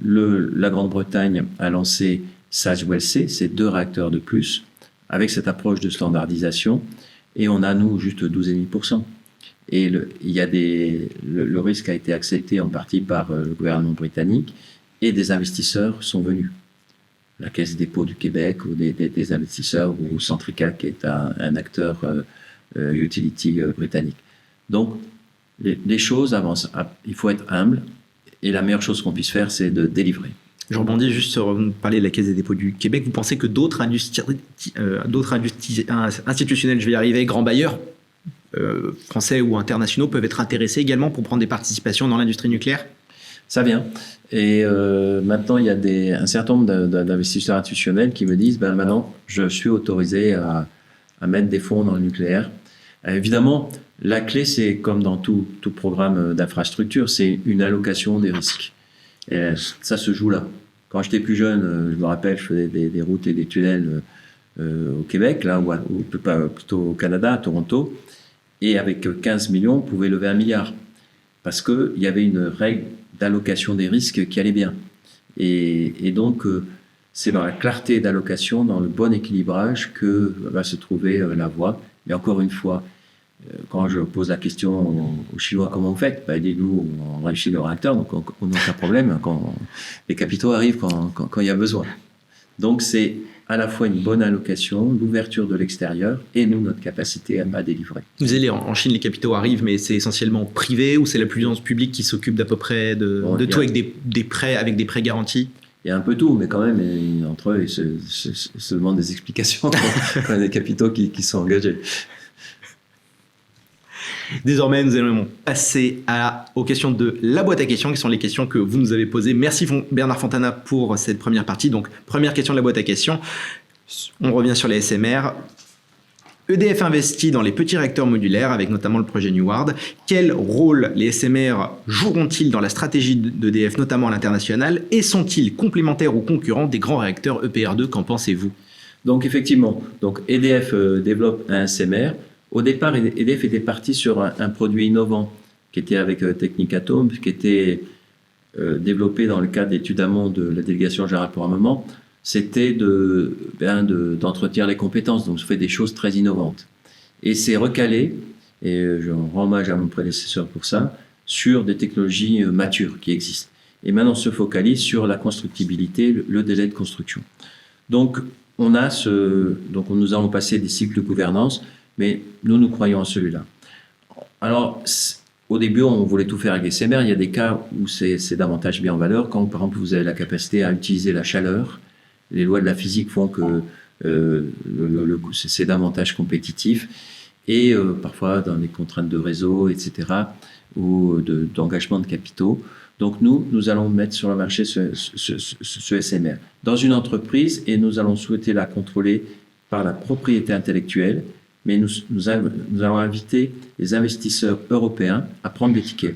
la Grande-Bretagne a lancé Sizewell-C, c'est 2 réacteurs de plus, avec cette approche de standardisation, et on a, nous, juste 12,5%. Et le risque a été accepté en partie par le gouvernement britannique, et des investisseurs sont venus. La Caisse des dépôts du Québec, ou des investisseurs, ou Centrica, qui est un acteur utility britannique. Donc, les choses avancent. Il faut être humble, et la meilleure chose qu'on puisse faire, c'est de délivrer. Je rebondis juste sur vous parler de la Caisse des dépôts du Québec. Vous pensez que d'autres institutionnels, je vais y arriver, grands bailleurs, français ou internationaux, peuvent être intéressés également pour prendre des participations dans l'industrie nucléaire? Ça vient. Et maintenant, il y a un certain nombre d'investisseurs institutionnels qui me disent maintenant, je suis autorisé à mettre des fonds dans le nucléaire. Évidemment, la clé, c'est comme dans tout programme d'infrastructure, c'est une allocation des risques. Et ça se joue là. Quand j'étais plus jeune, je me rappelle, je faisais des routes et des tunnels au Québec, là, ou plutôt au Canada, à Toronto. Et avec 15 millions, on pouvait lever 1 milliard. Parce qu'il y avait une règle d'allocation des risques qui allait bien. Et donc, c'est dans la clarté d'allocation, dans le bon équilibrage, que va se trouver la voie. Mais encore une fois, quand je pose la question aux Chinois, comment vous faites? Ils disent, nous, on réussit le réacteur, donc on n'a aucun problème quand les capitaux arrivent quand il y a besoin. Donc, c'est à la fois une bonne allocation, l'ouverture de l'extérieur et nous, notre capacité à délivrer. Vous allez en Chine, les capitaux arrivent, mais c'est essentiellement privé ou c'est la puissance publique qui s'occupe d'à peu près de tout avec des prêts garantis? Il y a un peu tout, mais quand même, entre eux, ils se demandent des explications quand il y a des capitaux qui sont engagés. Désormais, nous allons passer aux questions de la boîte à questions, qui sont les questions que vous nous avez posées. Merci Bernard Fontana pour cette première partie. Donc, première question de la boîte à questions. On revient sur les SMR. EDF investit dans les petits réacteurs modulaires, avec notamment le projet Neward. Quel rôle les SMR joueront-ils dans la stratégie d'EDF, notamment à l'international, et sont-ils complémentaires ou concurrents des grands réacteurs EPR2? Qu'en pensez-vous? Donc, effectivement, EDF développe un SMR. Au départ, EDF était parti sur un produit innovant qui était avec Technicatom, qui était développé dans le cadre d'études amont de la délégation générale pour armement, c'était d'entretenir les compétences. Donc, je fais des choses très innovantes. Et c'est recalé, et je rends hommage à mon prédécesseur pour ça, sur des technologies matures qui existent. Et maintenant, on se focalise sur la constructibilité, le délai de construction. Donc, nous allons passer des cycles de gouvernance, mais nous croyons en celui-là. Alors, au début, on voulait tout faire avec les SMR. Il y a des cas où c'est davantage mis en valeur. Quand, par exemple, vous avez la capacité à utiliser la chaleur, les lois de la physique font que c'est davantage compétitif. Et parfois, dans des contraintes de réseau, etc., ou d'engagement de capitaux. Donc, nous allons mettre sur le marché ce SMR dans une entreprise et nous allons souhaiter la contrôler par la propriété intellectuelle, mais nous allons inviter les investisseurs européens à prendre des tickets,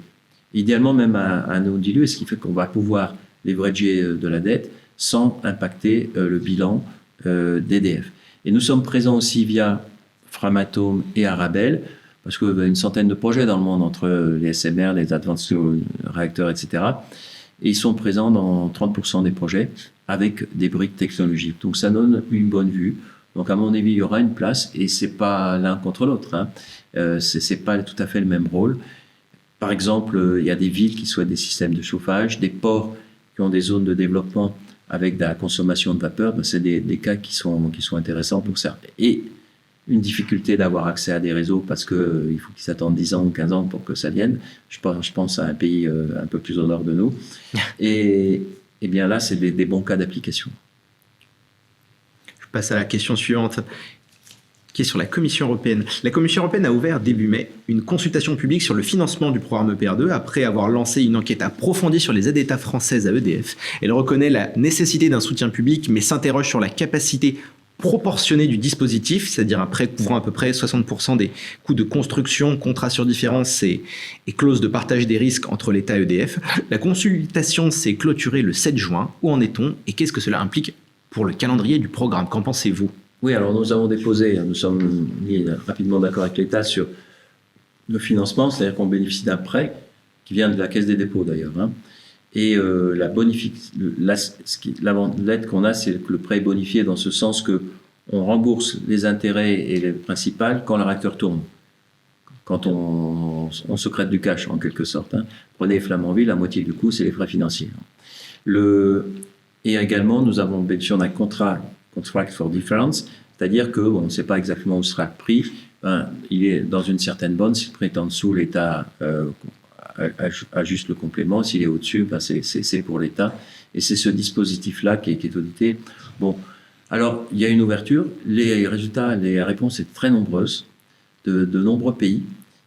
idéalement même à nous diluer, ce qui fait qu'on va pouvoir leverager de la dette sans impacter le bilan d'EDF. Et nous sommes présents aussi via Framatome et Arabelle, parce qu'il y a une centaine de projets dans le monde entre les SMR, les Advanced Reactors, etc. Et ils sont présents dans 30% des projets avec des briques technologiques. Donc ça donne une bonne vue. Donc à mon avis, il y aura une place et c'est pas l'un contre l'autre. Hein. C'est pas tout à fait le même rôle. Par exemple, il y a des villes qui souhaitent des systèmes de chauffage, des ports qui ont des zones de développement avec de la consommation de vapeur. Ben, c'est des cas qui sont intéressants pour ça. Et une difficulté d'avoir accès à des réseaux parce qu'il faut qu'ils s'attendent 10 ans ou 15 ans pour que ça vienne. Je pense à un pays un peu plus au nord de nous. Et bien là, c'est des bons cas d'application. Je passe à la question suivante, qui est sur la Commission européenne. La Commission européenne a ouvert début mai une consultation publique sur le financement du programme EPR2 après avoir lancé une enquête approfondie sur les aides d'État françaises à EDF. Elle reconnaît la nécessité d'un soutien public, mais s'interroge sur la capacité proportionné du dispositif, c'est-à-dire un prêt couvrant à peu près 60% des coûts de construction, contrats sur différence et clauses de partage des risques entre l'État et EDF. La consultation s'est clôturée le 7 juin. Où en est-on et qu'est-ce que cela implique pour le calendrier du programme? Qu'en pensez-vous? Oui, alors nous sommes mis rapidement d'accord avec l'État sur le financement, c'est-à-dire qu'on bénéficie d'un prêt qui vient de la Caisse des dépôts d'ailleurs. Hein. Et l'aide qu'on a, c'est que le prêt est bonifié dans ce sens que on rembourse les intérêts et les principales quand le réacteur tourne. Quand on secrète du cash, en quelque sorte. Hein. Prenez Flamanville, la moitié du coût, c'est les frais financiers. Et également, nous avons bénéficié d'un contract for difference, c'est-à-dire que on ne sait pas exactement où sera le prix. Il est dans une certaine borne. Si le prix est en dessous, l'État ajuste le complément. S'il est au-dessus, c'est pour l'État. Et c'est ce dispositif-là qui est audité. Bon, alors, il y a une ouverture. Les résultats, les réponses sont très nombreuses de nombreux pays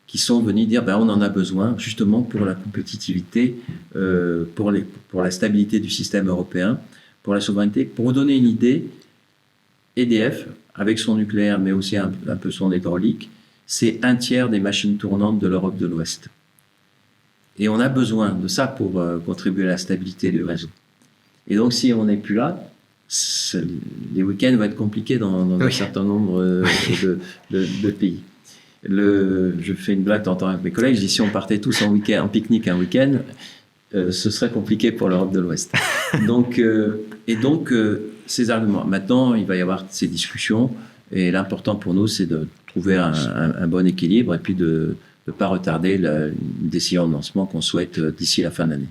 qui sont venus dire on en a besoin justement pour la compétitivité, pour la stabilité du système européen, pour la souveraineté. Pour vous donner une idée, EDF, avec son nucléaire, mais aussi un peu son hydraulique, c'est 1/3 des machines tournantes de l'Europe de l'Ouest. Et on a besoin de ça pour contribuer à la stabilité du réseau. Et donc, si on n'est plus là, les week-ends vont être compliqués dans un certain nombre de pays. Je fais une blague de temps en temps avec mes collègues, je dis si on partait tous en pique-nique un week-end, ce serait compliqué pour l'Europe de l'Ouest. Donc, ces arguments. Maintenant, il va y avoir ces discussions et l'important pour nous, c'est de trouver un bon équilibre et puis de ne pas retarder une décision de lancement qu'on souhaite d'ici la fin de l'année.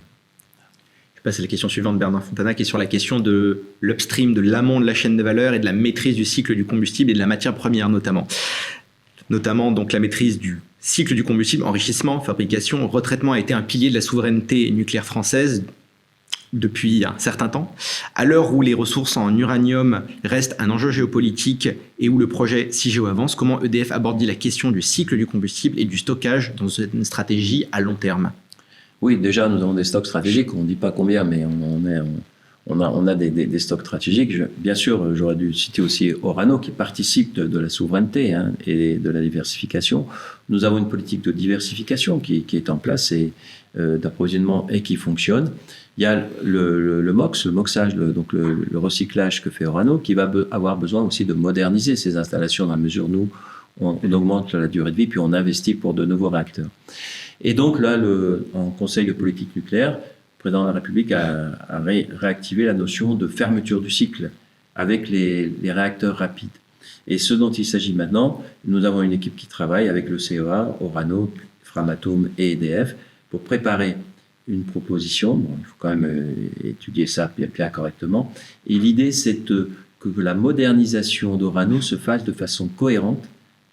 Je passe à la question suivante, Bernard Fontana, qui est sur la question de l'upstream, de l'amont de la chaîne de valeur et de la maîtrise du cycle du combustible et de la matière première notamment. Notamment donc la maîtrise du cycle du combustible, enrichissement, fabrication, retraitement a été un pilier de la souveraineté nucléaire française depuis un certain temps. À l'heure où les ressources en uranium restent un enjeu géopolitique et où le projet CIGEO avance, comment EDF aborde la question du cycle du combustible et du stockage dans une stratégie à long terme? Oui, déjà, nous avons des stocks stratégiques. On ne dit pas combien, mais on a des stocks stratégiques. Bien sûr, j'aurais dû citer aussi Orano, qui participe de la souveraineté et de la diversification. Nous avons une politique de diversification qui est en place et d'approvisionnement et qui fonctionne. Il y a le moxage, donc le recyclage que fait Orano, qui va avoir besoin aussi de moderniser ses installations dans la mesure où on augmente la durée de vie, puis on investit pour de nouveaux réacteurs. Et donc là, en Conseil de politique nucléaire, le président de la République a réactivé la notion de fermeture du cycle avec les réacteurs rapides. Et ce dont il s'agit maintenant, nous avons une équipe qui travaille avec le CEA, Orano, Framatome et EDF pour préparer une proposition. Bon, il faut quand même étudier ça bien correctement. Et l'idée, c'est que la modernisation d'Orano se fasse de façon cohérente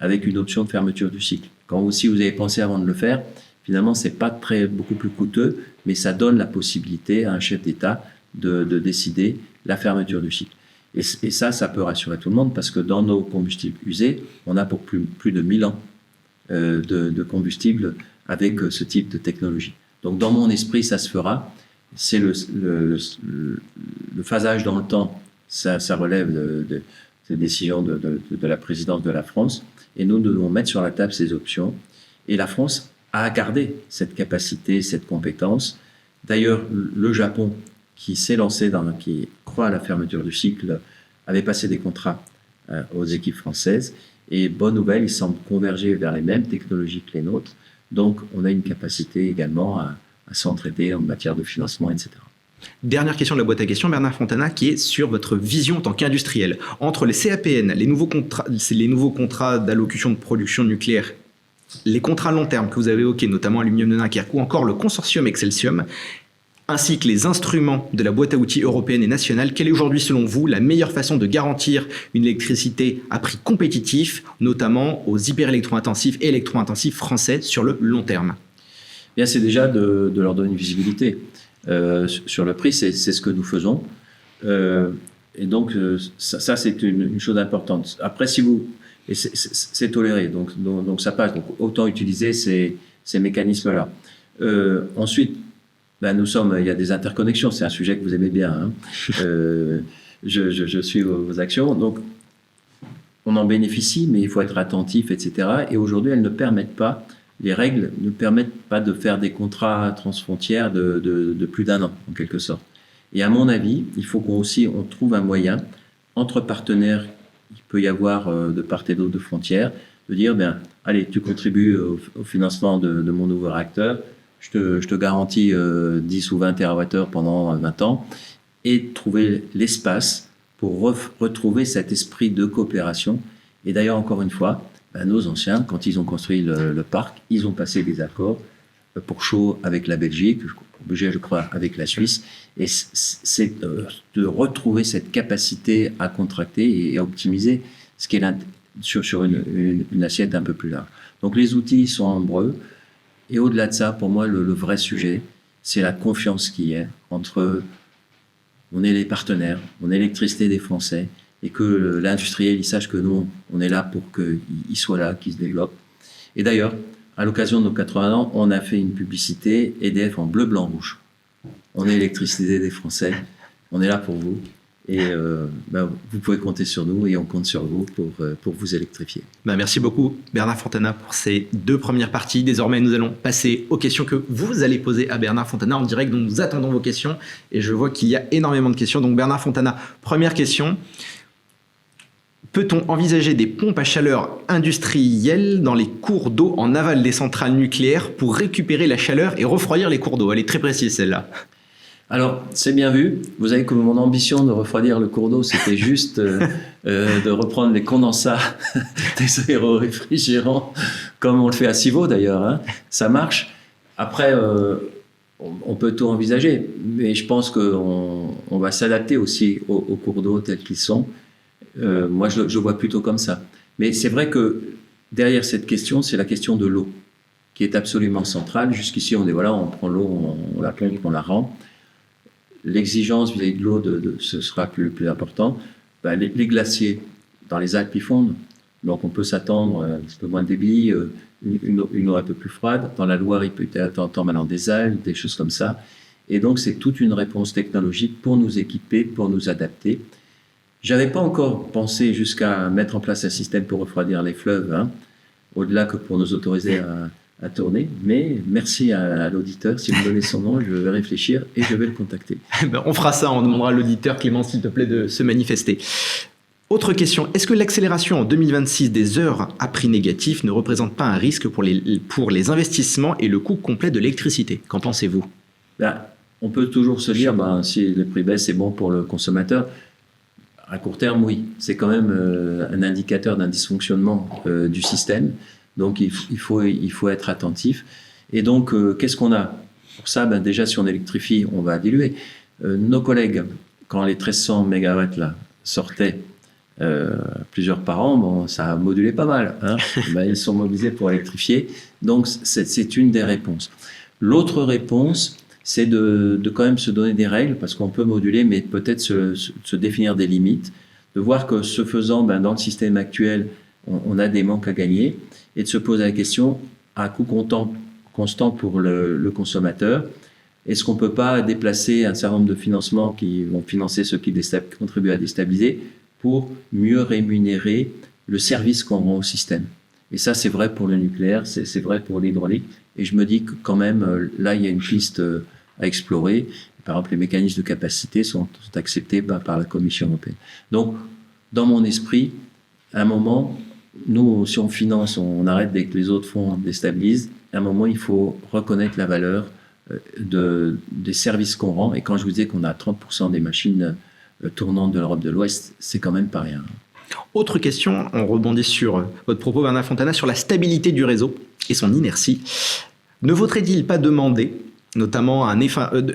avec une option de fermeture du cycle. Quand aussi vous avez pensé avant de le faire, finalement, c'est pas beaucoup plus coûteux, mais ça donne la possibilité à un chef d'État de décider la fermeture du cycle. Et ça peut rassurer tout le monde parce que dans nos combustibles usés, on a pour plus de 1000 ans de combustible avec ce type de technologie. Donc dans mon esprit, ça se fera. C'est le phasage dans le temps, ça relève des décisions de la présidence de la France. Et nous devons mettre sur la table ces options. Et la France a gardé cette capacité, cette compétence. D'ailleurs, le Japon, qui s'est lancé qui croit à la fermeture du cycle, avait passé des contrats aux équipes françaises. Et bonne nouvelle, ils semblent converger vers les mêmes technologies que les nôtres. Donc, on a une capacité également à s'entraider en matière de financement, etc. Dernière question de la boîte à questions, Bernard Fontana, qui est sur votre vision en tant qu'industriel. Entre les CAPN, les nouveaux contrats d'allocution de production nucléaire, les contrats long terme que vous avez évoqués, notamment Aluminium de Dunkerque, ou encore le consortium Excelsium, ainsi que les instruments de la boîte à outils européenne et nationale, quelle est aujourd'hui, selon vous, la meilleure façon de garantir une électricité à prix compétitif, notamment aux hyper-électro-intensifs et électro-intensifs français sur le long terme? Bien, c'est déjà de leur donner une visibilité. Sur le prix, c'est ce que nous faisons. Et donc, ça c'est une chose importante. Après, c'est toléré, donc ça passe. Donc, autant utiliser ces mécanismes-là. Ensuite, il y a des interconnexions. C'est un sujet que vous aimez bien. Hein. Je suis vos actions. Donc, on en bénéficie, mais il faut être attentif, etc. Et aujourd'hui, les règles ne permettent pas de faire des contrats transfrontières de plus d'un an, en quelque sorte. Et à mon avis, il faut qu'on trouve un moyen, entre partenaires, il peut y avoir de part et d'autre de frontières, de dire, allez, tu contribues au financement de mon nouveau réacteur, je te garantis 10 ou 20 TWh pendant 20 ans, et trouver l'espace pour retrouver cet esprit de coopération. Et d'ailleurs, encore une fois, nos anciens, quand ils ont construit le parc, ils ont passé des accords pour chaud avec la Belgique, pour budget, je crois, avec la Suisse. Et c'est de retrouver cette capacité à contracter et à optimiser ce qui est sur une assiette un peu plus large. Donc les outils sont nombreux. Et au-delà de ça, pour moi, le vrai sujet, c'est la confiance qu'il y a entre on est les partenaires, on est l'électricité des Français, et que l'industriel, il sache que nous, on est là pour qu'il soit là, qu'il se développe. Et d'ailleurs, à l'occasion de nos 80 ans, on a fait une publicité EDF en bleu, blanc, rouge. On est l'électricité des Français, on est là pour vous. Et vous pouvez compter sur nous et on compte sur vous pour vous électrifier. Merci beaucoup Bernard Fontana pour ces 2 premières parties. Désormais, nous allons passer aux questions que vous allez poser à Bernard Fontana en direct. Donc nous attendons vos questions et je vois qu'il y a énormément de questions. Donc Bernard Fontana, première question. Peut-on envisager des pompes à chaleur industrielles dans les cours d'eau en aval des centrales nucléaires pour récupérer la chaleur et refroidir les cours d'eau? Elle est très précise celle-là. Alors, c'est bien vu. Vous savez que mon ambition de refroidir le cours d'eau, c'était juste de reprendre les condensats des aéroréfrigérants, comme on le fait à Civaux d'ailleurs. Hein. Ça marche. Après, on peut tout envisager, mais je pense qu'on va s'adapter aussi aux cours d'eau tels qu'ils sont. Moi, je vois plutôt comme ça. Mais c'est vrai que derrière cette question, c'est la question de l'eau, qui est absolument centrale. Jusqu'ici, on prend l'eau, on la pompe, on la rend. L'exigence vis-à-vis de l'eau, ce sera le plus important. Les glaciers dans les Alpes, ils fondent. Donc, on peut s'attendre à un petit peu moins de débit, une eau un peu plus froide. Dans la Loire, il peut y avoir maintenant des algues, des choses comme ça. Et donc, c'est toute une réponse technologique pour nous équiper, pour nous adapter. J'avais pas encore pensé jusqu'à mettre en place un système pour refroidir les fleuves, hein, au-delà que pour nous autoriser à tourner. Mais merci à l'auditeur. Si vous me donnez son nom, je vais réfléchir et je vais le contacter. On fera ça. On demandera à l'auditeur, Clément, s'il te plaît, de se manifester. Autre question, est-ce que l'accélération en 2026 des heures à prix négatif ne représente pas un risque pour les investissements et le coût complet de l'électricité? Qu'en pensez-vous? On peut toujours se dire, si le prix baisse, c'est bon pour le consommateur. À court terme, oui. C'est quand même un indicateur d'un dysfonctionnement du système. Donc, il faut être attentif. Et donc, qu'est-ce qu'on a? Pour ça, déjà, si on électrifie, on va diluer. Nos collègues, quand les 1300 MW là, sortaient plusieurs par an, ça a modulé pas mal. Hein. Ils sont mobilisés pour électrifier. Donc, c'est une des réponses. L'autre réponse, c'est de quand même se donner des règles, parce qu'on peut moduler, mais peut-être se définir des limites, de voir que ce faisant, dans le système actuel, on a des manques à gagner, et de se poser la question, à coût constant pour le consommateur, est-ce qu'on ne peut pas déplacer un certain nombre de financements qui vont financer ceux qui contribuent à déstabiliser pour mieux rémunérer le service qu'on rend au système? Et ça, c'est vrai pour le nucléaire, c'est vrai pour l'hydraulique. Et je me dis que quand même, là, il y a une piste à explorer. Par exemple, les mécanismes de capacité sont acceptés par la Commission européenne. Donc, dans mon esprit, à un moment, nous, si on finance, on arrête dès que les autres fonds déstabilisent. À un moment, il faut reconnaître la valeur des services qu'on rend. Et quand je vous disais qu'on a 30% des machines tournantes de l'Europe de l'Ouest, c'est quand même pas rien. Autre question, on rebondit sur votre propos, Bernard Fontana, sur la stabilité du réseau et son inertie. Ne vaudrait-il pas demander, notamment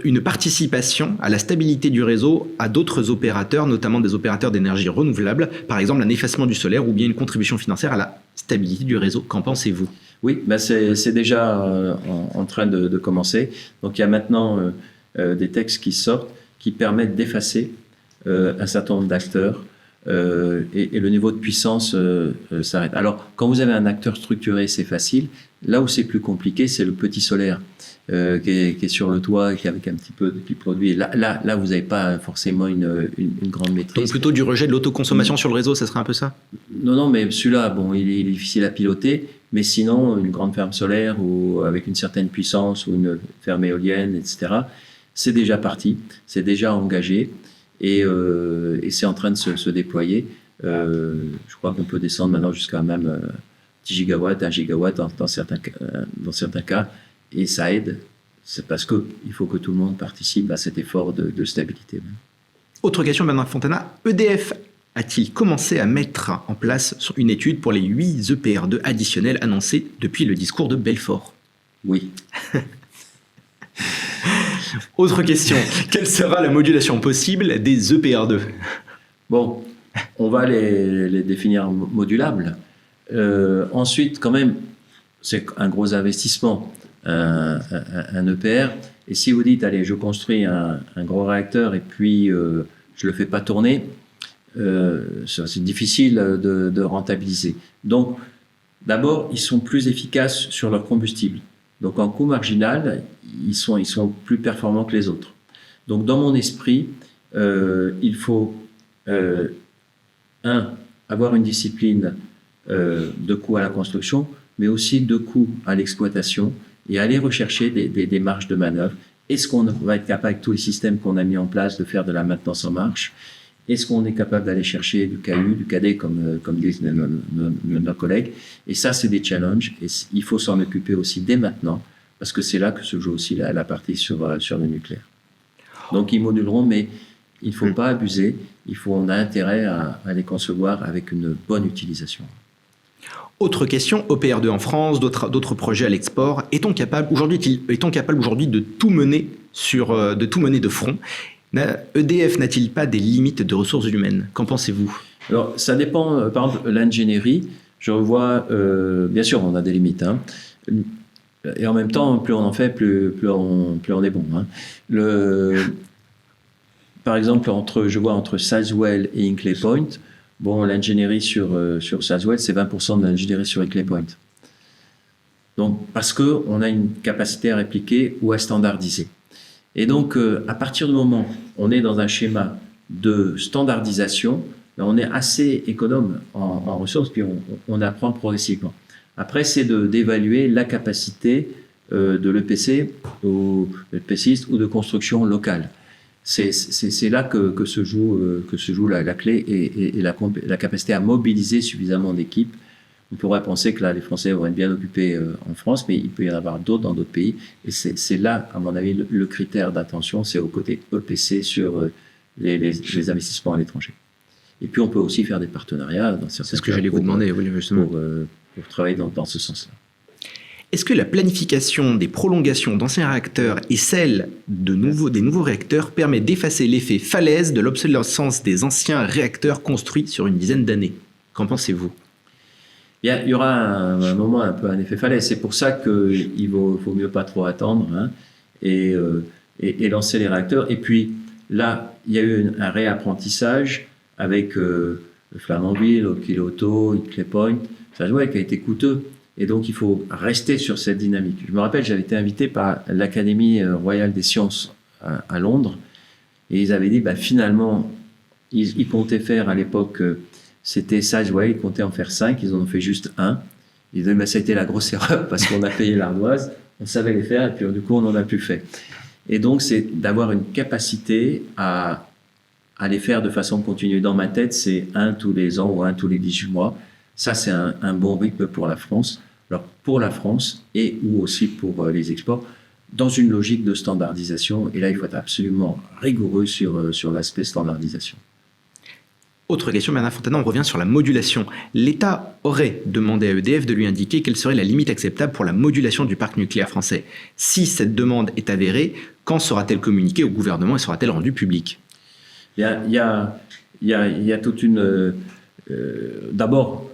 une participation à la stabilité du réseau à d'autres opérateurs, notamment des opérateurs d'énergie renouvelable, par exemple un effacement du solaire ou bien une contribution financière à la stabilité du réseau? Qu'en pensez-vous? Oui, c'est déjà en train de commencer. Donc il y a maintenant des textes qui sortent qui permettent d'effacer un certain nombre d'acteurs. Et le niveau de puissance s'arrête. Alors, quand vous avez un acteur structuré, c'est facile. Là où c'est plus compliqué, c'est le petit solaire qui est sur le toit, avec un petit peu qui produit. Là, vous n'avez pas forcément une grande maîtrise. Donc plutôt du rejet de l'autoconsommation sur le réseau, ça serait un peu ça? Non, mais celui-là, il est difficile à piloter. Mais sinon, une grande ferme solaire ou avec une certaine puissance ou une ferme éolienne, etc., c'est déjà parti, c'est déjà engagé. Et c'est en train de se déployer. Je crois qu'on peut descendre maintenant jusqu'à même 10 gigawatts, 1 gigawatt dans certains cas. Et ça aide. C'est parce qu'il faut que tout le monde participe à cet effort de stabilité. Autre question, Bernard Fontana. EDF a-t-il commencé à mettre en place une étude pour les 8 EPR2 additionnels annoncés depuis le discours de Belfort? Oui. Autre question, quelle sera la modulation possible des EPR2? Bon, on va les définir modulables. Ensuite, quand même, c'est un gros investissement, un EPR. Et si vous dites, allez, je construis un gros réacteur et puis je ne le fais pas tourner, c'est difficile de rentabiliser. Donc, d'abord, ils sont plus efficaces sur leur combustible. Donc, en coût marginal, ils sont plus performants que les autres. Donc, dans mon esprit, il faut, avoir une discipline de coût à la construction, mais aussi de coût à l'exploitation et aller rechercher des marges de manœuvre. Est-ce qu'on va être capable, avec tous les systèmes qu'on a mis en place, de faire de la maintenance en marche? Est-ce qu'on est capable d'aller chercher du KU, du KD, comme disent nos collègues? Et ça, c'est des challenges. Et il faut s'en occuper aussi dès maintenant, parce que c'est là que se joue aussi la partie sur le nucléaire. Donc, ils moduleront, mais il ne faut pas abuser. On a intérêt à les concevoir avec une bonne utilisation. Autre question, OPR2 en France, d'autres projets à l'export. Est-on capable aujourd'hui de tout mener de front? EDF n'a-t-il pas des limites de ressources humaines? Qu'en pensez-vous? Alors, ça dépend. Par exemple, l'ingénierie, je revois, bien sûr, on a des limites. Hein. Et en même temps, plus on en fait, plus on est bon. Hein. Par exemple, entre Sizewell et Hinkley Point, l'ingénierie sur Sizewell, c'est 20% de l'ingénierie sur Hinkley Point. Donc, parce qu'on a une capacité à répliquer ou à standardiser. Et donc, à partir du moment où on est dans un schéma de standardisation, on est assez économe en ressources, puis on apprend progressivement. Après, c'est d'évaluer la capacité de l'EPC ou l'EPCiste ou de construction locale. C'est là que se joue la clé et la capacité à mobiliser suffisamment d'équipes. On pourrait penser que là, les Français vont être bien occupés en France, mais il peut y en avoir d'autres dans d'autres pays. Et c'est là, à mon avis, le critère d'attention, c'est au côté EPC sur les investissements à l'étranger. Et puis, on peut aussi faire des partenariats dans certains. C'est ce que j'allais vous demander, oui, justement. Pour travailler dans ce sens-là. Est-ce que la planification des prolongations d'anciens réacteurs et celle des nouveaux réacteurs permet d'effacer l'effet falaise de l'obsolescence des anciens réacteurs construits sur une dizaine d'années? Qu'en pensez-vous? Il y aura un moment un peu un effet falaise. C'est pour ça qu'il faut mieux pas trop attendre, hein, et lancer les réacteurs. Et puis là, il y a eu un réapprentissage avec le Flamanville, Olkiluoto, Hinkley Point. Ça qui a été coûteux. Et donc, il faut rester sur cette dynamique. Je me rappelle, j'avais été invité par l'Académie royale des sciences à Londres. Et ils avaient dit, finalement, ils comptaient faire à l'époque, c'était Sizewell, ils comptaient en faire 5, ils en ont fait juste 1. Ils disaient, ça a été la grosse erreur parce qu'on a payé l'ardoise, on savait les faire, et puis du coup, on n'en a plus fait. Et donc, c'est d'avoir une capacité à les faire de façon continue. Dans ma tête, c'est 1 tous les ans ou 1 tous les 18 mois. Ça, c'est un bon rythme pour la France. Alors, pour la France et ou aussi pour les exports, dans une logique de standardisation. Et là, il faut être absolument rigoureux sur l'aspect standardisation. Autre question, Bernard Fontana, on revient sur la modulation. L'État aurait demandé à EDF de lui indiquer quelle serait la limite acceptable pour la modulation du parc nucléaire français. Si cette demande est avérée, quand sera-t-elle communiquée au gouvernement et sera-t-elle rendue publique? Il y a toute une... d'abord,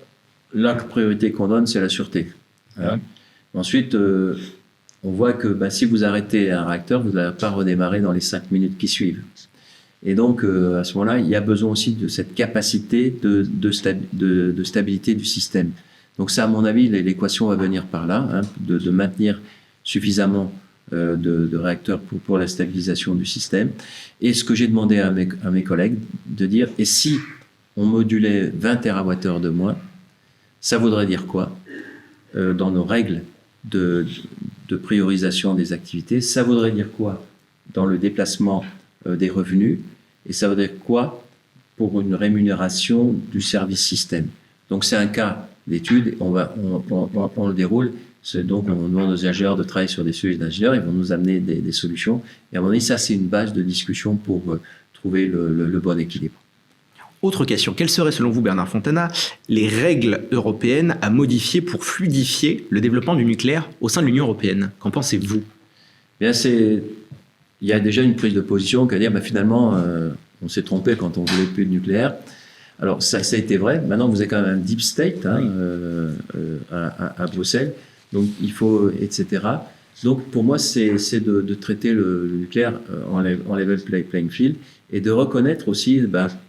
la priorité qu'on donne, c'est la sûreté. Hein. Ensuite, on voit que si vous arrêtez un réacteur, vous n'allez pas redémarrer dans les 5 minutes qui suivent. Et donc, à ce moment-là, il y a besoin aussi de cette capacité de stabilité du système. Donc ça, à mon avis, l'équation va venir par là, hein, de maintenir suffisamment de réacteurs pour la stabilisation du système. Et ce que j'ai demandé à mes collègues, de dire, et si on modulait 20 TWh de moins, ça voudrait dire quoi dans nos règles de priorisation des activités? Ça voudrait dire quoi dans le déplacement des revenus? Et ça voudrait dire quoi pour une rémunération du service système? Donc c'est un cas d'étude, on le déroule. Donc on demande aux ingénieurs de travailler sur des sujets d'ingénieurs, ils vont nous amener des solutions. Et à mon avis, ça c'est une base de discussion pour trouver le bon équilibre. Autre question, quelles seraient selon vous, Bernard Fontana, les règles européennes à modifier pour fluidifier le développement du nucléaire au sein de l'Union européenne? Qu'en pensez-vous? Bien, il y a déjà une prise de position qui va dire finalement, on s'est trompé quand on voulait plus de nucléaire. Alors ça a été vrai. Maintenant, vous avez quand même un deep state à Bruxelles, donc il faut, etc. Donc pour moi, c'est de traiter le nucléaire en level playing field et de reconnaître aussi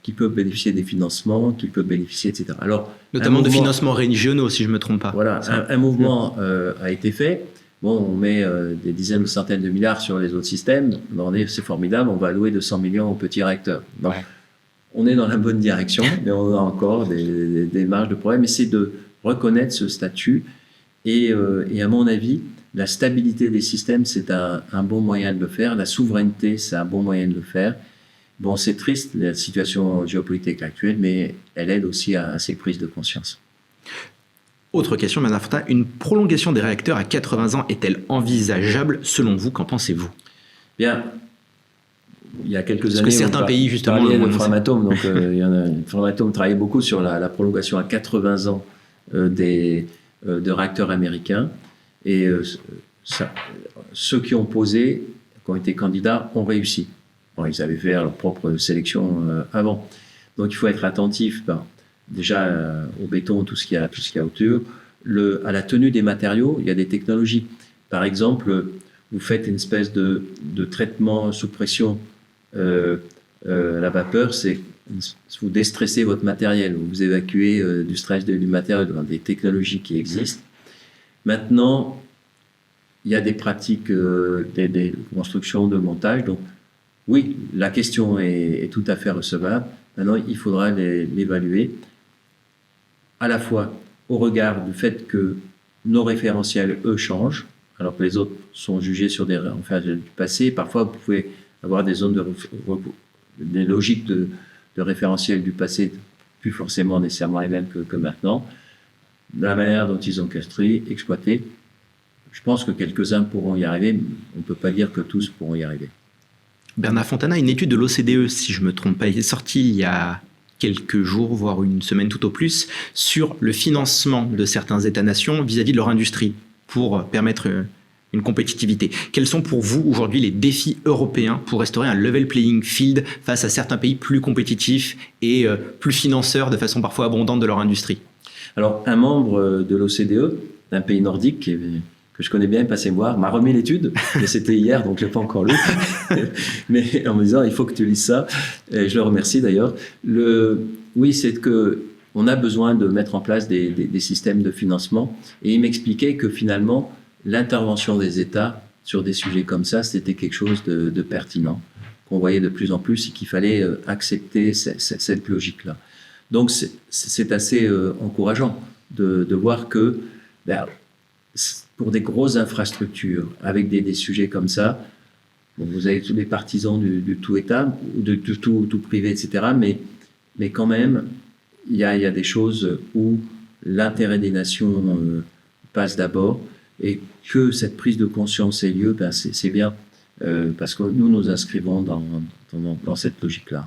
qui peut bénéficier des financements, qui peut bénéficier, etc. Alors, notamment de financements régionaux, si je ne me trompe pas. Voilà, un mouvement a été fait. Bon, on met des dizaines ou centaines de milliards sur les autres systèmes. C'est formidable, on va allouer 200 millions aux petits réacteurs. Donc, on est dans la bonne direction, mais on a encore des marges de problème. Mais c'est de reconnaître ce statut. Et à mon avis, la stabilité des systèmes, c'est un bon moyen de le faire. La souveraineté, c'est un bon moyen de le faire. Bon, c'est triste, la situation géopolitique actuelle, mais elle aide aussi à ces prises de conscience. Autre question, Madame Fontana, une prolongation des réacteurs à 80 ans est-elle envisageable selon vous? Qu'en pensez-vous? Bien, il y a quelques années... Parce que certains pays, justement... Framatome, donc Framatome travaillait beaucoup sur la prolongation à 80 ans de réacteurs américains. Et ceux qui ont posé, qui ont été candidats, ont réussi. Bon, ils avaient fait leur propre sélection avant. Donc il faut être attentif déjà au béton, tout ce qu'il y a autour, à la tenue des matériaux. Il y a des technologies. Par exemple, vous faites une espèce de traitement sous pression. La vapeur, c'est vous déstressez votre matériel, vous évacuez du stress du matériel dans des technologies qui existent. Maintenant, il y a des pratiques, des constructions de montage. Donc, oui, la question est tout à fait recevable. Maintenant, il faudra l'évaluer à la fois au regard du fait que nos référentiels, eux, changent, alors que les autres sont jugés sur des références du passé. Parfois, vous pouvez avoir des zones des logiques de référentiel du passé, plus forcément nécessairement les mêmes que maintenant, de la manière dont ils ont construit, exploité. Je pense que quelques-uns pourront y arriver, on ne peut pas dire que tous pourront y arriver. Bernard Fontana, une étude de l'OCDE, si je ne me trompe pas, est sortie il y a quelques jours, voire une semaine tout au plus, sur le financement de certains États-nations vis-à-vis de leur industrie pour permettre une compétitivité. Quels sont pour vous aujourd'hui les défis européens pour restaurer un level playing field face à certains pays plus compétitifs et plus financeurs de façon parfois abondante de leur industrie? Alors, un membre de l'OCDE, d'un pays nordique, que je connais bien, passé me voir, m'a remis l'étude, mais c'était hier, donc je l'ai pas encore lu. Mais en me disant, il faut que tu lises ça. Et je le remercie d'ailleurs. Oui, c'est que on a besoin de mettre en place des systèmes de financement. Et il m'expliquait que finalement, l'intervention des États sur des sujets comme ça, c'était quelque chose de pertinent, qu'on voyait de plus en plus et qu'il fallait accepter cette logique-là. Donc, c'est assez encourageant de voir que pour des grosses infrastructures, avec des sujets comme ça, bon, vous avez tous les partisans du tout État, ou de tout privé, etc. Mais quand même, il y a des choses où l'intérêt des nations passe d'abord, et que cette prise de conscience ait lieu, c'est bien, parce que nous inscrivons dans cette logique-là.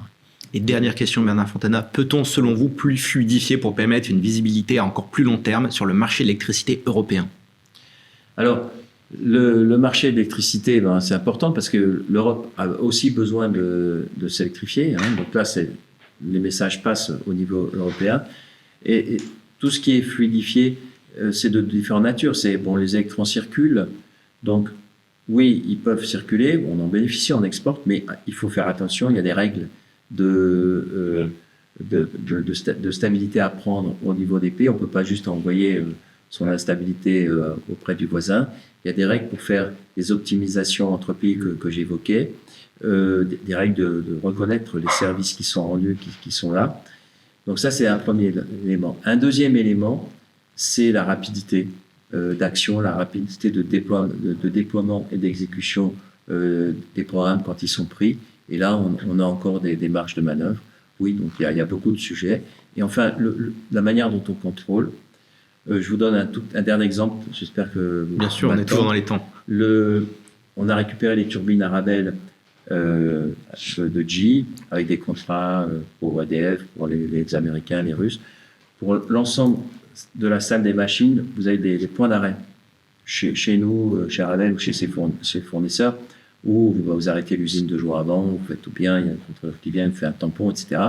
Et dernière question, Bernard Fontana, peut-on, selon vous, plus fluidifier pour permettre une visibilité à encore plus long terme sur le marché de l'électricité européen? Alors, le marché de l'électricité, c'est important parce que l'Europe a aussi besoin de s'électrifier. Donc là, les messages passent au niveau européen. Et tout ce qui est fluidifié, c'est de différentes natures. Les électrons circulent. Donc, oui, ils peuvent circuler. On en bénéficie, on exporte. Mais il faut faire attention. Il y a des règles de stabilité à prendre au niveau des pays. On ne peut pas juste envoyer son instabilité auprès du voisin. Il y a des règles pour faire des optimisations entre pays que j'évoquais, des règles de reconnaître les services qui sont rendus, qui sont là. Donc ça, c'est un premier élément. Un deuxième élément, c'est la rapidité d'action, la rapidité de déploiement et d'exécution des programmes quand ils sont pris. Et là, on a encore des marges de manœuvre. Oui, donc il y a beaucoup de sujets. Et enfin, la manière dont on contrôle. Je vous donne un dernier exemple. J'espère que... Bien sûr, on est toujours dans les temps. On a récupéré les turbines Arabelle de GE avec des contrats pour EDF, pour les Américains, les Russes. Pour l'ensemble de la salle des machines, vous avez des points d'arrêt. Chez nous, chez Arabelle ou chez ses fournisseurs, où vous arrêtez l'usine 2 jours avant, vous faites tout bien, il y a un contrôleur qui vient, il fait un tampon, etc.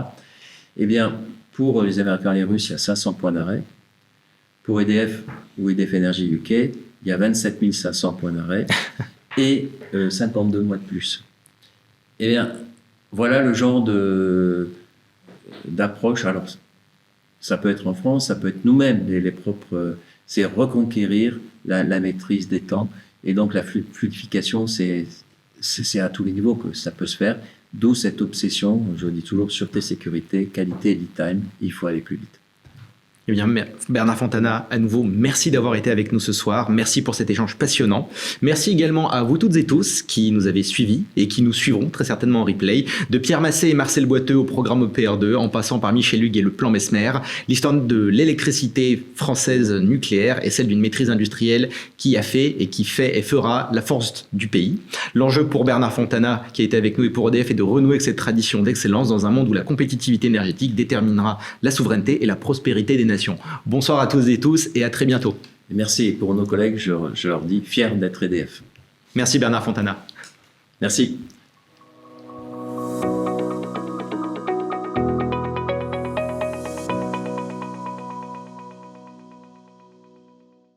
Eh bien, pour les Américains et les Russes, il y a 500 points d'arrêt. Pour EDF ou EDF Energy UK, il y a 27 500 points d'arrêt et 52 mois de plus. Eh bien, voilà le genre d'approche. Alors, ça peut être en France, ça peut être nous-mêmes, les propres. C'est reconquérir la maîtrise des temps. Et donc, la fluidification, c'est à tous les niveaux que ça peut se faire. D'où cette obsession, je dis toujours, sûreté, sécurité, qualité et lead time. Il faut aller plus vite. Eh bien, Bernard Fontana, à nouveau, merci d'avoir été avec nous ce soir. Merci pour cet échange passionnant. Merci également à vous toutes et tous qui nous avez suivis et qui nous suivront très certainement en replay. De Pierre Massé et Marcel Boiteux au programme EPR2, en passant par Michel Hugues et le plan Messmer, l'histoire de l'électricité française nucléaire et celle d'une maîtrise industrielle qui a fait et qui fait et fera la force du pays. L'enjeu pour Bernard Fontana, qui a été avec nous, et pour EDF, est de renouer avec cette tradition d'excellence dans un monde où la compétitivité énergétique déterminera la souveraineté et la prospérité des nations. Bonsoir à tous et tous et à très bientôt. Merci. Pour nos collègues, je leur dis fier d'être EDF. Merci Bernard Fontana. Merci.